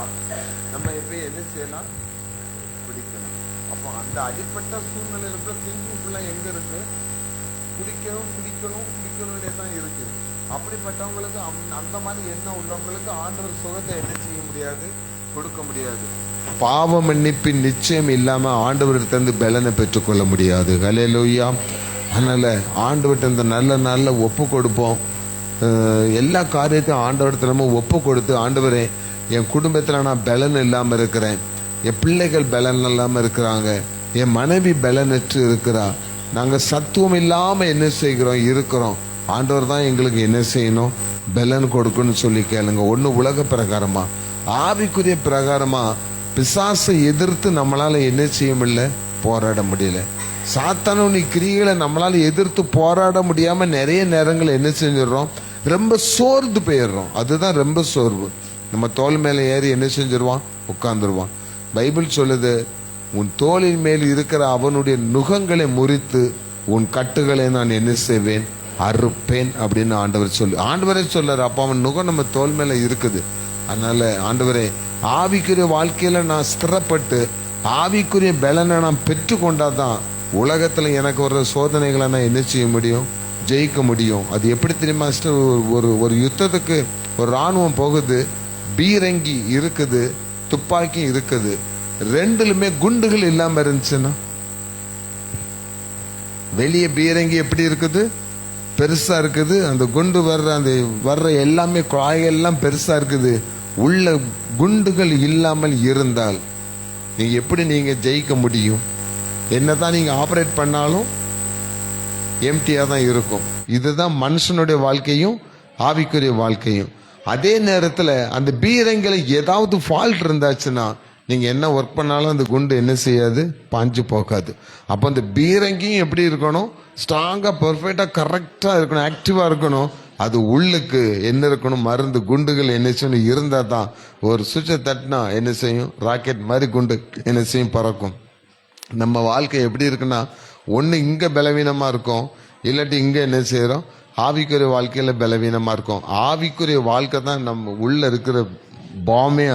நம்ம எப்பயும் என்ன செய்யலாம், பிடிக்கணும். அப்போ அந்த அடிப்பட்ட சூழ்நிலையில கூட திங்கிங் ஃபுல்லாக எங்கே இருக்கு, குடிக்கணும் குடிக்கணும் குடிக்கணும்னே தான் இருக்கு. அப்படிப்பட்டவங்களுக்கு அந்த மாதிரி எண்ணம் உள்ளவங்களுக்கு ஆண்டவர் சுகத்தை என்ன செய்ய முடியாது, கொடுக்க முடியாது. பாவ மன்னிப்பின் நிச்சயம் இல்லாம ஆண்டவர்கிட்ட பலனை பெற்றுக்கொள்ள முடியாது. ஹல்லேலூயா. அதனால ஆண்டவர்கிட்ட இந்த நல்ல நாள்ல ஒப்பு கொடுப்போம். எல்லா காரியத்தையும் ஆண்டவர்கிட்ட நம்ம ஒப்பு கொடுத்து, ஆண்டவரே என் குடும்பத்தில் நான் பலன் இல்லாமல் இருக்கிறேன், என் பிள்ளைகள் பலன் இல்லாமல் இருக்கிறாங்க, என் மனைவி பலனற்று இருக்கிறா, நாங்கள் சத்துவம் இல்லாமல் என்ன செய்கிறோம் இருக்கிறோம். ஆண்டவர் தான் எங்களுக்கு என்ன செய்யணும், பலன் கொடுக்கணும்னு சொல்லி கேளுங்க. ஒன்று உலக பிரகாரமா, ஆவிக்குரிய பிரகாரமா பிசாசை எதிர்த்து நம்மளால என்ன செய்ய முடியல, போராட முடியல. சாத்தானுடைய கிரியைகளை நம்மளால எதிர்த்து போராட முடியாம நிறைய நேரங்கள் என்ன செஞ்சிடறோம், ரொம்ப சோர்ந்து போயிடுறோம். அதுதான் ரொம்ப சோர்வு. நம்ம தோல் மேல ஏறி என்ன செஞ்சிருவான், உட்கார்ந்துருவான். பைபிள் சொல்லுது, உன் தோளின் மேல் இருக்கிற அவனுடைய நுகங்களை முறித்து உன் கட்டுகளை நான் என்ன செய்வேன், அறுப்பேன் அப்படின்னு ஆண்டவரே சொல்றாரு. அப்போ அவன் நுகம் நம்ம தோல் மேல இருக்குது. அதனால ஆண்டவரே, ஆவிக்குரிய வாழ்க்கையில நான் ஸ்திரப்பட்டு ஆவிக்குரிய பலனை நான் பெற்று கொண்டாதான் உலகத்துல எனக்கு வர்ற சோதனைகளை நான் என்ன செய்ய முடியும், ஜெயிக்க முடியும். அது எப்படி தெரியுமா, ஒரு யுத்தத்துக்கு ஒரு ராணுவம் போகுது, பீரங்கி இருக்குது, துப்பாக்கி இருக்குது, ரெண்டுலுமே குண்டுகள் இல்லாம இருந்துச்சுன்னா, வெளியே பீரங்கி எப்படி இருக்குது, பெருசா இருக்குது, அந்த குண்டு வர்ற எல்லாமே குழாய்கள் எல்லாம் பெருசா இருக்குது, உள்ள குண்டுகள் இல்லாமல் இருந்தால் நீங்க ஜெயிக்க முடியும்? என்னதான் நீங்க ஆபரேட் பண்ணாலும் எம்டியா தான் இருக்கும். இதுதான் மனுஷனுடைய வாழ்க்கையும் ஆவிக்குரிய வாழ்க்கையும். அதே நேரத்தில் அந்த பீரங்கில ஏதாவது ஃபால்ட் இருந்தாச்சுன்னா நீங்க என்ன ஒர்க் பண்ணாலும் அந்த குண்டு என்ன செய்யாது, பாஞ்சு போகாது. அப்போ அந்த பீரங்கியும் எப்படி இருக்கணும், ஸ்ட்ராங்கா பெர்ஃபெக்டா கரெக்டா இருக்கணும், ஆக்டிவா இருக்கணும். அது உள்ளுக்கு என்ன இருக்கணும், மருந்து குண்டுகள் என்ன செய்யணும் இருந்தா தான். ஒரு சுவிட்சை தட்டினா என்ன செய்யும், ராக்கெட் மாதிரி குண்டு என்ன செய்யும், பறக்கும். நம்ம வாழ்க்கை எப்படி இருக்குன்னா, ஒன்று இங்கே பலவீனமா இருக்கும், இல்லாட்டி இங்கே என்ன செய்யறோம், ஆவிக்குரிய வாழ்க்கையில பலவீனமா இருக்கும். ஆவிக்குரிய வாழ்க்கை தான் நம்ம உள்ள இருக்கிற பாமே.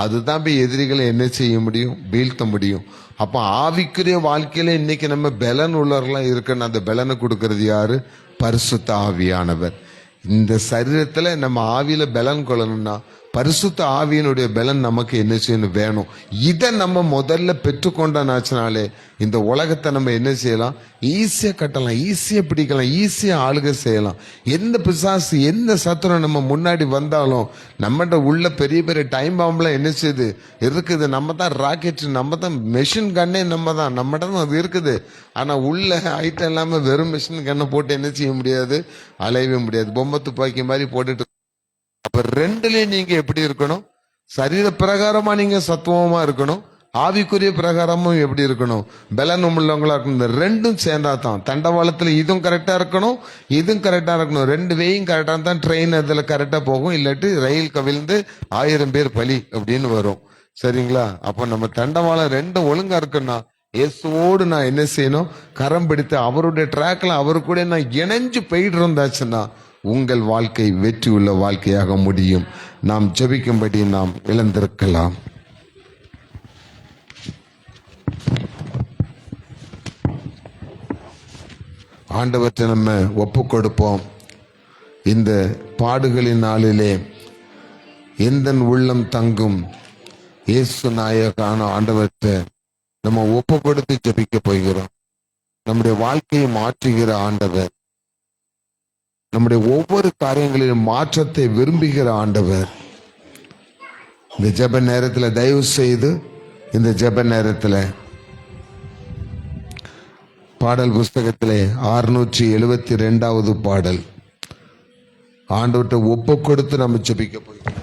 அதுதான் போய் எதிரிகளை என்ன செய்ய முடியும், வீழ்த்த முடியும். அப்போ ஆவிக்குரிய வாழ்க்கையில இன்னைக்கு நம்ம பலன் உள்ளவர்களாக இருக்குன்னு அந்த பலனை கொடுக்கறது யாரு, பரிசுத்த ஆவியானவர். இந்த சரீரத்துல நம்ம ஆவியில பலன் கொள்ளணும்னா பரிசுத்த ஆவியினுடைய பலன் நமக்கு என்ன செய்யணும், வேணும். இதை நம்ம முதல்ல பெற்றுக்கொண்டாச்சுனாலே இந்த உலகத்தை நம்ம என்ன செய்யலாம், ஈஸியா கட்டலாம், ஈஸியா பிடிக்கலாம், ஈஸியா ஆளுகை செய்யலாம். எந்த பிசாசு எந்த சத்துரம் நம்ம முன்னாடி வந்தாலும் நம்மகிட்ட உள்ள பெரிய பெரிய டைம் பாம்பெலாம் என்ன செய்யுது இருக்குது. நம்ம தான் ராக்கெட், நம்ம தான் மெஷின் கண்ணே, நம்மகிட்ட தான் அது இருக்குது. ஆனா உள்ள ஐட்டம் இல்லாம வெறும் மெஷின் கண்ணை போட்டு என்ன செய்ய முடியாது, அலையவே முடியாது. பொம்மை துப்பாக்கி மாதிரி போட்டுட்டு. அப்ப ரெண்டுலயும் நீங்க எப்படி இருக்கணும், சரீர பிரகாரமா நீங்க சத்துவமா இருக்கணும், ஆவிக்குரிய பிரகாரமும் எப்படி இருக்கணும், பலன் உள்ளவங்களா இருக்கணும். இந்த ரெண்டும் சேர்ந்தா தான் தண்டவாளத்துல இதுவும் கரெக்டா இருக்கணும், இதுவும் கரெக்டா இருக்கணும். ரெண்டு வேயும் கரெக்டா தான் ட்ரெயின் அதுல கரெக்டா போகும். இல்லாட்டி ரயில் கவிழ்ந்து 1000 பேர் பலி அப்படின்னு வரும். சரிங்களா? அப்ப நம்ம தண்டவாளம் ரெண்டும் ஒழுங்கா இருக்குன்னா இயேசுவோடு நான் என்ன செய்யணும், கரம் பிடித்து அவருடைய ட்ராக்ல அவரு கூட நான் இணைஞ்சு போயிட்டு இருந்தாச்சுன்னா உங்கள் வாழ்க்கை வெற்றி உள்ள வாழ்க்கையாக முடியும். நாம் ஜெபிக்கும்படி நாம் இழந்திருக்கலாம். ஆண்டவற்றை நம்ம ஒப்பு கொடுப்போம். இந்த பாடுகளின் நாளிலே எந்த உள்ளம் தங்கும் இயேசு நாயகான ஆண்டவற்றை நம்ம ஒப்பு கொடுத்து ஜெபிக்க போகிறோம். நம்முடைய வாழ்க்கையை மாற்றுகிற ஆண்டவர், நம்முடைய ஒவ்வொரு காரியங்களிலும் மாற்றத்தை விரும்புகிற ஆண்டவர். இந்த ஜெப நேரத்தில் தயவு செய்து இந்த ஜெப நேரத்தில் பாடல் புஸ்தகத்திலே 672வது பாடல் ஆண்டவர்கிட்ட ஒப்பு கொடுத்து நம்ம ஜெபிக்க போகிறோம்.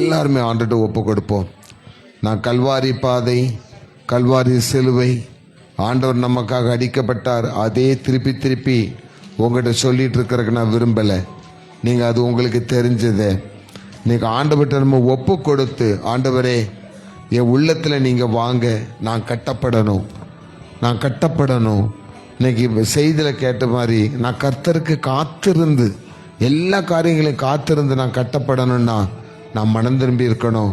எல்லாருமே ஆண்டவர்கிட்ட ஒப்பு கொடுப்போம். நான் கல்வாரி பாதை, கல்வாரி சிலுவை, ஆண்டவர் நமக்காக அடிக்கப்பட்டார், அதே திருப்பி உங்கள்கிட்ட சொல்லிட்டு இருக்கிறதுக்கு நான் விரும்பலை. நீங்கள் அது உங்களுக்கு தெரிஞ்சது. நீங்கள் ஆண்டவர்கிட்ட நம்ம ஒப்பு கொடுத்து, ஆண்டவரே என் உள்ளத்தில் நீங்கள் வாங்க, நான் கட்டப்படணும். இன்னைக்கு செய்தியில் கேட்ட மாதிரி நான் கர்த்தருக்கு காத்திருந்து எல்லா காரியங்களையும் காத்திருந்து நான் கட்டப்படணும்னா நான் மனம் திரும்பி இருக்கணும்,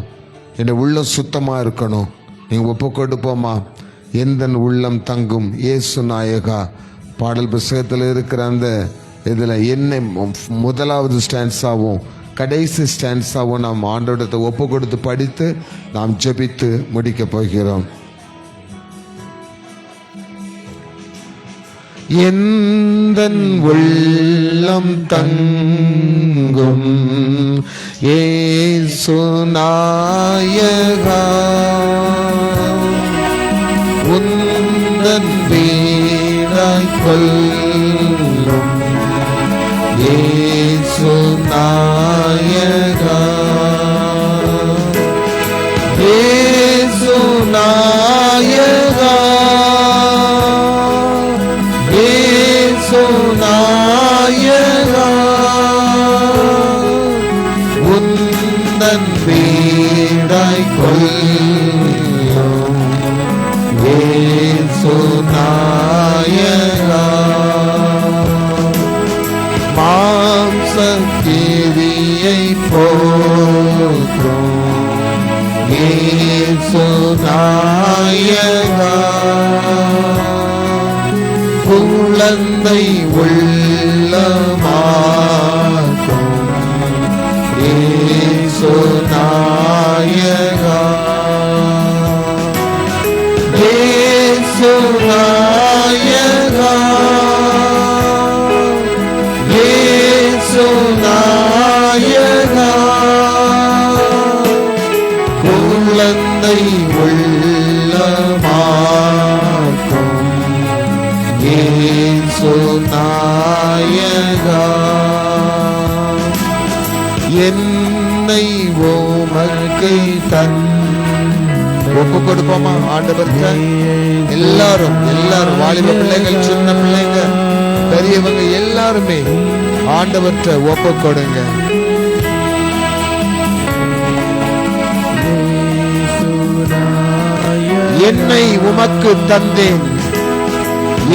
என் உள்ளம் சுத்தமாக இருக்கணும். நீங்கள் ஒப்பு கொடுப்போமா? எந்த உள்ளம் தங்கும் இயேசு நாயகா பாடல் புஸ்தகத்தில் இருக்கிற அந்த இதில் என்ன முதலாவது ஸ்டான்ஸாகவும் கடைசி ஸ்டான்ஸாகவும் நாம் ஆண்டவரிடத்தை ஒப்பு கொடுத்து படித்து நாம் ஜெபித்து முடிக்க போகிறோம். எந்தன் உள்ளம் தங்கும் இயேசு நாயகா, உந்தன் வீடாய் கொள்ளும் இயேசு நாயகா, இயேசு நாயகா, இயேசு நாயகா, உந்தன் வீடாய் கொள்ளும் இயேசு நாயகா, மாம்சக்கிரியை போற்றும் இயேசு நாயகா, குழந்தை உள்ளமாக்கும் இயேசு நாயகா, இயேசு நாயகா, இயேசு நாயகா, இயேசு நாயகா, என்னை உமக்கு ஒப்பு கொடுப்போமா ஆண்டவருக்கு? எல்லாரும் வாலிப பிள்ளைகள், சின்ன பிள்ளைங்க, பெரியவங்க எல்லாருமே ஆண்டவற்றை ஒப்பு கொடுங்க. என்னை உமக்கு தந்தேன்,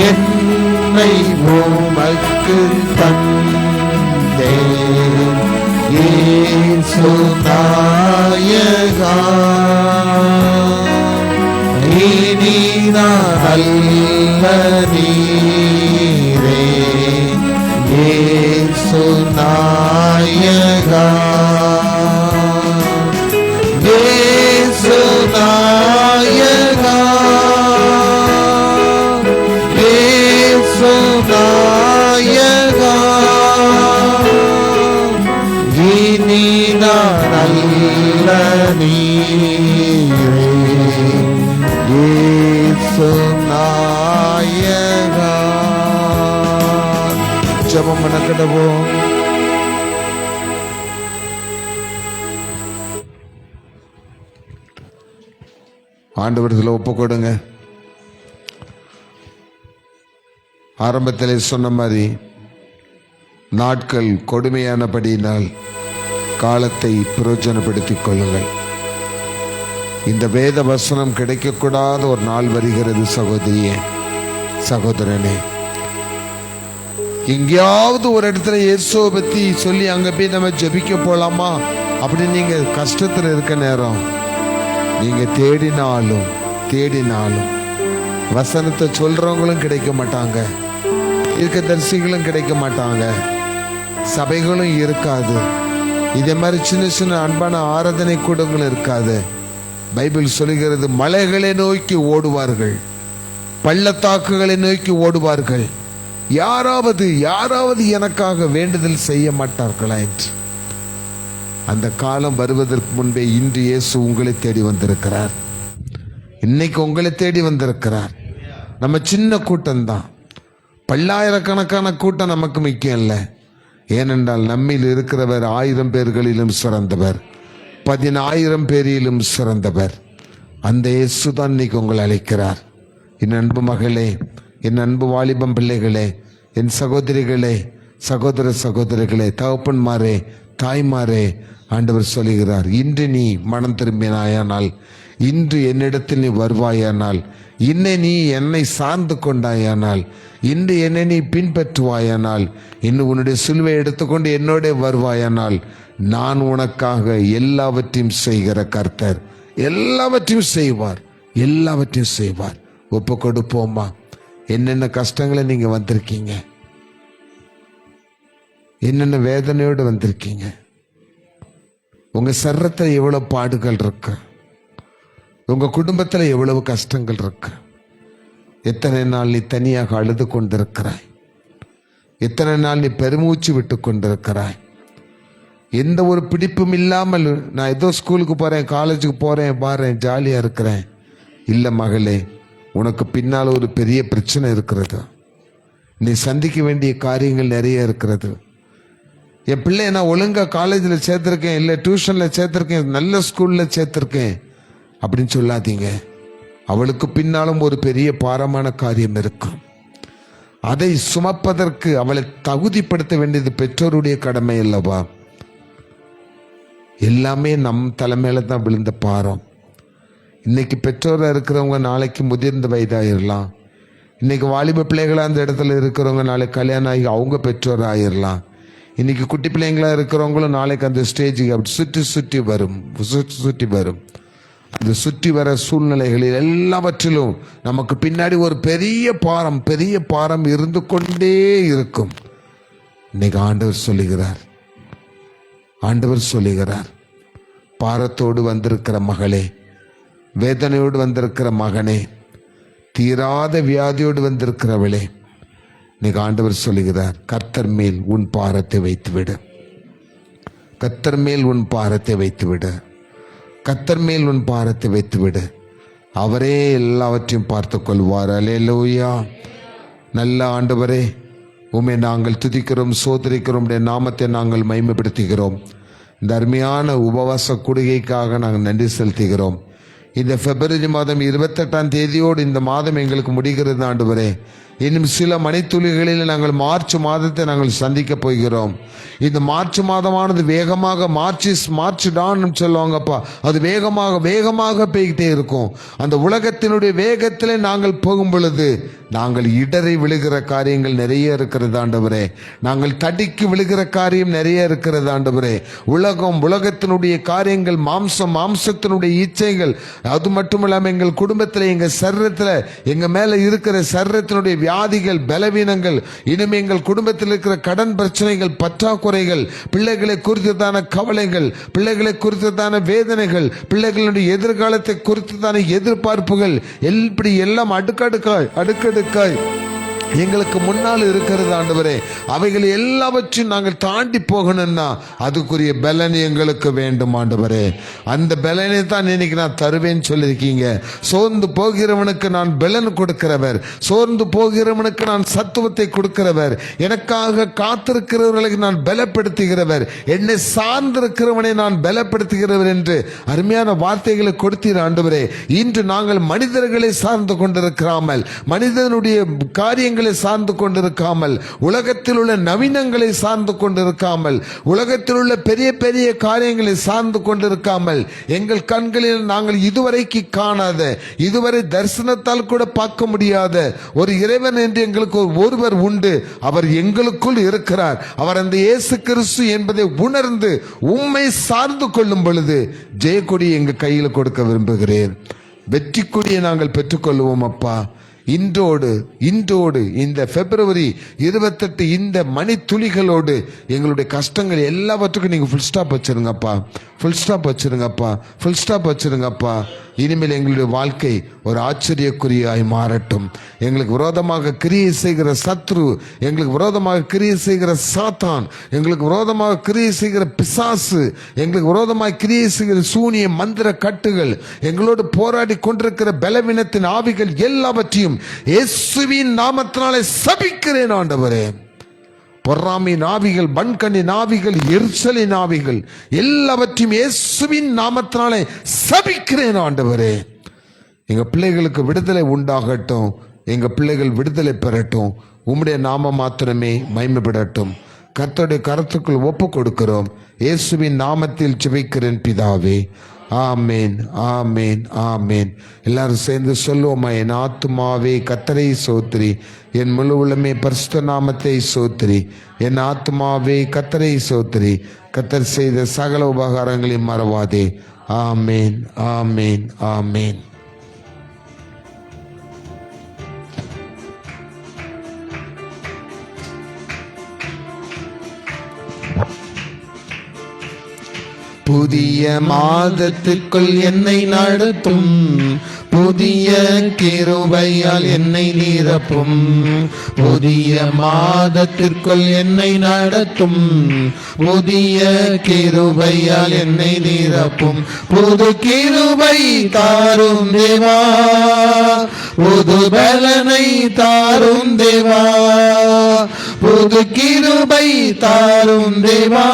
என்னை உமக்கு தந்தேன், இயேசு நாயகா, இனி நான் அல்ல நீரே, இயேசு நாயகா, இயேசு நாயகா, இயேசு நாயகா, இனி நான் அல்ல நீரே, இயேசு நாயகா. ஜெபம் பண்ணக்கிடுவோம். ஆண்டவரத்தில் ஒப்பு கொடுங்க. ஆரம்பத்தில் சொன்ன மாதிரி நாட்கள் கொடுமையானபடியினால் காலத்தை பிரயோஜனப்படுத்திக் கொள்ளுங்கள். இந்த வேத வசனம் கிடைக்கக்கூடாத ஒரு நாள் வருகிறது சகோதரியே, சகோதரனே. எங்கேயாவது ஒரு இடத்துல இயேசுவை பற்றி சொல்லி அங்கே போய் நம்ம ஜெபிக்க போகலாமா அப்படின்னு நீங்கள் கஷ்டத்தில் இருக்க நேரம், நீங்கள் தேடினாலும் வசனத்தை சொல்கிறவங்களும் கிடைக்க மாட்டாங்க, இருக்க தரிசிகளும் கிடைக்க மாட்டாங்க, சபைகளும் இருக்காது, இதே மாதிரி சின்ன சின்ன அன்பான ஆராதனை கூடங்களும் இருக்காது. பைபிள் சொல்லுகிறது, மலைகளை நோக்கி ஓடுவார்கள், பள்ளத்தாக்குகளை நோக்கி ஓடுவார்கள், யாராவது எனக்காக வேண்டுதல் செய்ய மாட்டார்களா என்று. அந்த காலம் வருவதற்கு முன்பே இன்று இயேசு உங்களை தேடி வந்திருக்கிறார். இன்னைக்கு உங்களை தேடி வந்திருக்கிறார். நம்ம சின்ன கூட்டம்தான், பல்லாயிரக்கணக்கான கூட்டம் நமக்கு முக்கியம் இல்லை. ஏனென்றால் நம்மில் இருக்கிறவர் 1000 பேர்களிலும் சிறந்தவர், 10,000 பேரிலும் சிறந்தவர். அந்த இயேசு தான் இன்னைக்கு உங்களை அழைக்கிறார். என் அன்பு மகளே, என் அன்பு வாலிபம் பிள்ளைகளே, என் சகோதரிகளே, சகோதரர்களே, தகப்பன்மாரே, தாய்மாரே, ஆண்டவர் சொல்லுகிறார், இன்று நீ மனம் திரும்பினாயானால், இன்று என்னிடத்தில் நீ வருவாயானால், இன்னை நீ என்னை சார்ந்து கொண்டாயானால், இன்று என்னை நீ பின்பற்றுவாயானால், இன்னும் உன்னுடைய சிலுவை எடுத்துக்கொண்டு என்னோட வருவாயானால், நான் உனக்காக எல்லாவற்றையும் செய்கிற கர்த்தர் எல்லாவற்றையும் செய்வார். ஒப்பு கொடுப்போமா? என்னென்ன கஷ்டங்களை நீங்க வந்திருக்கீங்க, என்னென்ன வேதனையோடு வந்திருக்கீங்க, உங்க சரீரத்தில் எவ்வளவு பாடுகள் இருக்கு, உங்க குடும்பத்தில் எவ்வளவு கஷ்டங்கள் இருக்கு, எத்தனை நாள் நீ தனியாக அழுது கொண்டிருக்கிறாய், எத்தனை நாள் நீ பெருமூச்சு விட்டு கொண்டிருக்கிறாய், எந்த ஒரு பிடிப்பும் இல்லாமல் நான் ஏதோ ஸ்கூலுக்கு போறேன், காலேஜுக்கு போறேன், பாறேன், ஜாலியா இருக்கிறேன். இல்லை மகளே, உனக்கு பின்னால் ஒரு பெரிய பிரச்சனை இருக்கிறது. நீ சந்திக்க வேண்டிய காரியங்கள் நிறைய இருக்கிறது. என் பிள்ளைய நான் ஒழுங்கா காலேஜில் சேர்த்திருக்கேன், இல்லை டியூஷனில் சேர்த்திருக்கேன், நல்ல ஸ்கூலில் சேர்த்திருக்கேன் அப்படின்னு சொல்லாதீங்க. அவளுக்கு பின்னாலும் ஒரு பெரிய பாரமான காரியம் இருக்கும். அதை சுமப்பதற்கு அவளை தகுதிப்படுத்த வேண்டியது பெற்றோருடைய கடமை அல்லவா? எல்லாமே நம் தலைமையில தான் விழுந்த பாரம். இன்னைக்கு பெற்றோராக இருக்கிறவங்க நாளைக்கு முதிர்ந்த வயதாகிடலாம். இன்னைக்கு வாலிப பிள்ளைகளாக அந்த இடத்துல இருக்கிறவங்க நாளைக்கு கல்யாணம் ஆகி அவங்க பெற்றோராக ஆயிடலாம். இன்னைக்கு குட்டி பிள்ளைங்களாக இருக்கிறவங்களும் நாளைக்கு அந்த ஸ்டேஜுக்கு அப்படி சுற்றி வரும். அந்த சுற்றி வர சூழ்நிலைகளில் எல்லாவற்றிலும் நமக்கு பின்னாடி ஒரு பெரிய பாரம் இருந்து கொண்டே இருக்கும். இன்னைக்கு ஆண்டவர் சொல்லுகிறார், பாரத்தோடு வந்திருக்கிற மகளே, வேதனையோடு வந்திருக்கிற மகனே, தீராத வியாதியோடு வந்திருக்கிறவளே, இன்னைக்கு ஆண்டவர் சொல்லுகிறார், கர்த்தர் மேல் உன் பாரத்தை வைத்துவிடு, கர்த்தர் மேல் உன் பாரத்தை வைத்துவிடு, கர்த்தர் மேல் உன் பாரத்தை வைத்துவிடு. அவரே எல்லாவற்றையும் பார்த்து கொள்வார். அல்லேலூயா. நல்ல ஆண்டவரே, உம்மை நாங்கள் துதிக்கிறோம், சோதரிக்கிறோம், உம்முடைய நாமத்தை நாங்கள் மகிமைப்படுத்துகிறோம். இந்த அருமையான உபவாச கூடுகைக்காக நாங்கள் நன்றி செலுத்துகிறோம். இந்த பிப்ரவரி மாதம் 28ஆம் தேதியோடு இந்த மாதம் எங்களுக்கு முடிகிறது ஆண்டவரே. இன்னும் சில மணித்துளிகளில் நாங்கள் மார்ச் மாதத்தை நாங்கள் சந்திக்க போகிறோம். இந்த மார்ச் மாதமானது வேகமாக மார்ச் டான் சொல்லுவாங்கப்பா, அது வேகமாக வேகமாக போய்கிட்டே இருக்கும். அந்த உலகத்தினுடைய வேகத்தில் நாங்கள் போகும் பொழுது நாங்கள் இடறி விழுகிற காரியங்கள் நிறைய இருக்கிறது ஆண்டவரே. நாங்கள் தடிக்கு விழுகிற காரியம் நிறைய இருக்கிறது ஆண்டவரே. உலகத்தினுடைய காரியங்கள், மாம்சத்தினுடைய இச்சைகள், அது மட்டும் இல்லாமல் எங்கள் குடும்பத்தில், எங்கள் சரீரத்தில், எங்கள் மேலே இருக்கிற சரீரத்தினுடைய வியாதிகள், பலவீனங்கள், இனிமே எங்கள் குடும்பத்தில் இருக்கிற கடன் பிரச்சனைகள், பற்றாக்குறைகள், பிள்ளைகளை குறித்ததான கவலைகள், பிள்ளைகளை குறித்ததான வேதனைகள், பிள்ளைகளுடைய எதிர்காலத்தை குறித்ததான எதிர்பார்ப்புகள், இப்படி எல்லாம் அடுக்கடுக்காய் எங்களுக்கு முன்னால் இருக்கிறது ஆண்டவரே. அவைகள் எல்லாவற்றையும் நாங்கள் தாண்டி போகணும்னா அதுக்குரிய பலன் எங்களுக்கு வேண்டும் ஆண்டவரே. அந்த பலனை தான் இன்னைக்கு நான் தருவேன்னு சொல்லியிருக்கீங்க. சோர்ந்து போகிறவனுக்கு நான் பலன் கொடுக்கிறவர், சோர்ந்து போகிறவனுக்கு நான் சத்துவத்தை கொடுக்கிறவர், எனக்காக காத்திருக்கிறவர்களை நான் பலப்படுத்துகிறவர், என்னை சார்ந்திருக்கிறவனை நான் பலப்படுத்துகிறவர் என்று அருமையான வார்த்தைகளை கொடுத்தீர் ஆண்டவரே. இன்று நாங்கள் மனிதர்களை சார்ந்து கொண்டிருக்காமல், மனிதனுடைய காரியங்கள் சார்ந்து கொண்டிருக்காமல், உலகத்தில் உள்ள நவீனங்களை சார்ந்து கொண்டிருக்காமல், உலகத்தில் உள்ள பெரிய பெரிய காரியங்களை சார்ந்து கொண்டிருக்காமல், எங்கள் கண்களில் நாங்கள் இதுவரைக்கு காணாத, இதுவரை தரிசனத்தால் கூட பார்க்க முடியாத ஒரு இறைவன் என்று எங்களுக்கு ஒருவர் உண்டு. அவர் எங்களுக்குள் இருக்கிறார். அவர் அந்த இயேசு கிறிஸ்து என்பதை உணர்ந்து உம்மை சார்ந்து கொள்ளும் பொழுது ஜெயக்கொடி எங்க கையில் கொடுக்க விரும்புகிறேன். வெற்றி கொடியை நாங்கள் பெற்றுக்கொள்வோம் அப்பா. இன்றோடு இந்த பிப்ரவரி 28 இந்த மணி துளிகளோடு எங்களுடைய கஷ்டங்கள் எல்லாவற்றுக்கும் நீங்க ஃபுல் ஸ்டாப் வச்சிருங்கப்பா, ஃபுல் ஸ்டாப் வச்சிருங்கப்பா, ஃபுல் ஸ்டாப் வச்சிருங்கப்பா. இனிமேல் எங்களுடைய வாழ்க்கை ஒரு ஆச்சரியக்குறியாய் மாறட்டும். எங்களுக்கு விரோதமாக கிரியை செய்கிற சத்ரு, எங்களுக்கு விரோதமாக கிரியை செய்கிற சாத்தான், எங்களுக்கு விரோதமாக கிரியை செய்கிற பிசாசு, எங்களுக்கு விரோதமாக கிரியை செய்கிற சூனிய மந்திர கட்டுகள், எங்களோடு போராடி கொண்டிருக்கிற பலவீனத்தின் ஆவிகள் எல்லாவற்றையும் இயேசுவின் நாமத்தினாலே சபிக்கிறேன் ஆண்டவரே. பொறாமையின் ஆவிகள், பண்கண்ணின் ஆவிகள், எரிச்சலின் ஆவிகள் எல்லாவற்றையும் இயேசுவின் நாமத்தினாலே சபிக்கிறேன் ஆண்டவரே. எங்க பிள்ளைகளுக்கு விடுதலை உண்டாகட்டும், எங்க பிள்ளைகள் விடுதலை பெறட்டும், உம்முடைய நாம மாத்திரமே மகிமைப்படட்டும். கர்த்தருடைய கரத்துக்குள் ஒப்பு கொடுக்கிறோம். இயேசுவின் நாமத்தில் ஜெபிக்கிறேன் பிதாவே, ஆமேன், ஆமேன், ஆமேன். எல்லாரும் சேர்ந்து சொல்லுவோமா? என் ஆத்துமாவே கர்த்தரை சோத்திரி, என் முழு உள்ளமே பரிசுத்த நாமத்தை சோத்திரி. என் ஆத்துமாவே கர்த்தரை சோத்திரி, கர்த்தர் செய்த சகல உபகாரங்களையும் மறவாதே. ஆமேன், ஆமேன், ஆமேன். புதிய மாதத்திற்குள் என்னை நடத்தும், புதிய கிருபையால் என்னை நிரப்பும். புதிய மாதத்திற்குள் என்னை நடத்தும், புதிய கிருபையால் என்னை நிரப்பும். புது கிருபை தாரும் தேவா, புது பலனை தாரும் தேவா, புது கிருபை தாரும் தேவா,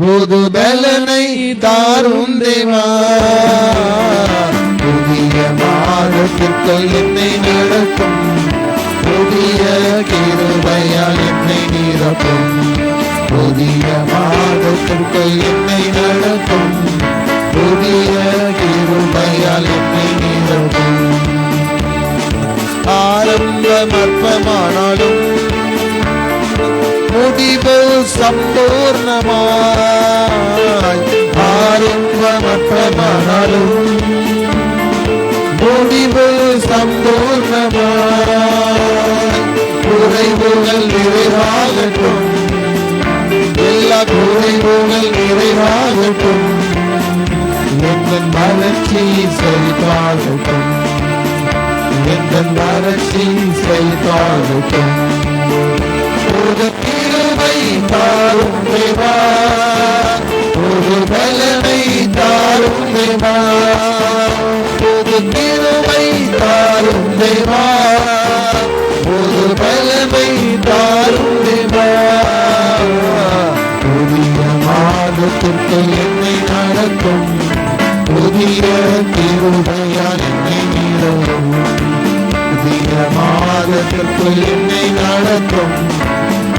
புது பலனை தாரும் தேவா. புதிய மாதத்திற்குள் என்னை நடத்தும், புதிய கிருபையால் என்னை நிரப்பும். புதிய மாதத்திற்குள் என்னை நடத்தும், புதிய கிருபையால் என்னை நிரப்பும். ஆரம்பம் அற்பமானாலும் முடிவு சம்பூர்ணமாய், ஆரம்பம் அற்பமானாலும் முடிவு சம்பூர்ணமாய். குறைவுகள் நிறைவாகட்டும், எல்லா குறைவுகள் நிறைவாகட்டும், எங்கள் வளர்ச்சி செழிப்பாகட்டும், எங்கள் வளர்ச்சி செழிப்பாகட்டும். புது கிருபை தாரும் தேவா, புது பலனை தாரும் தேவா, புது கிருபை தாரும் தேவா, என்னை நடத்தும், புதிய கிருபையால் என்னை நிரப்பும், புதிய மாதத்திற்குள் என்னை நடத்தும்,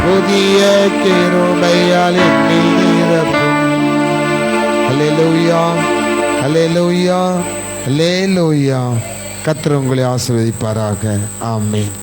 புதிய கிருபையால் என்னை நிரப்பும். அல்லேலூயா, அல்லேலூயா, அல்லேலூயா. கர்த்தர் உங்களை ஆசீர்வதிப்பாராக. ஆமென்.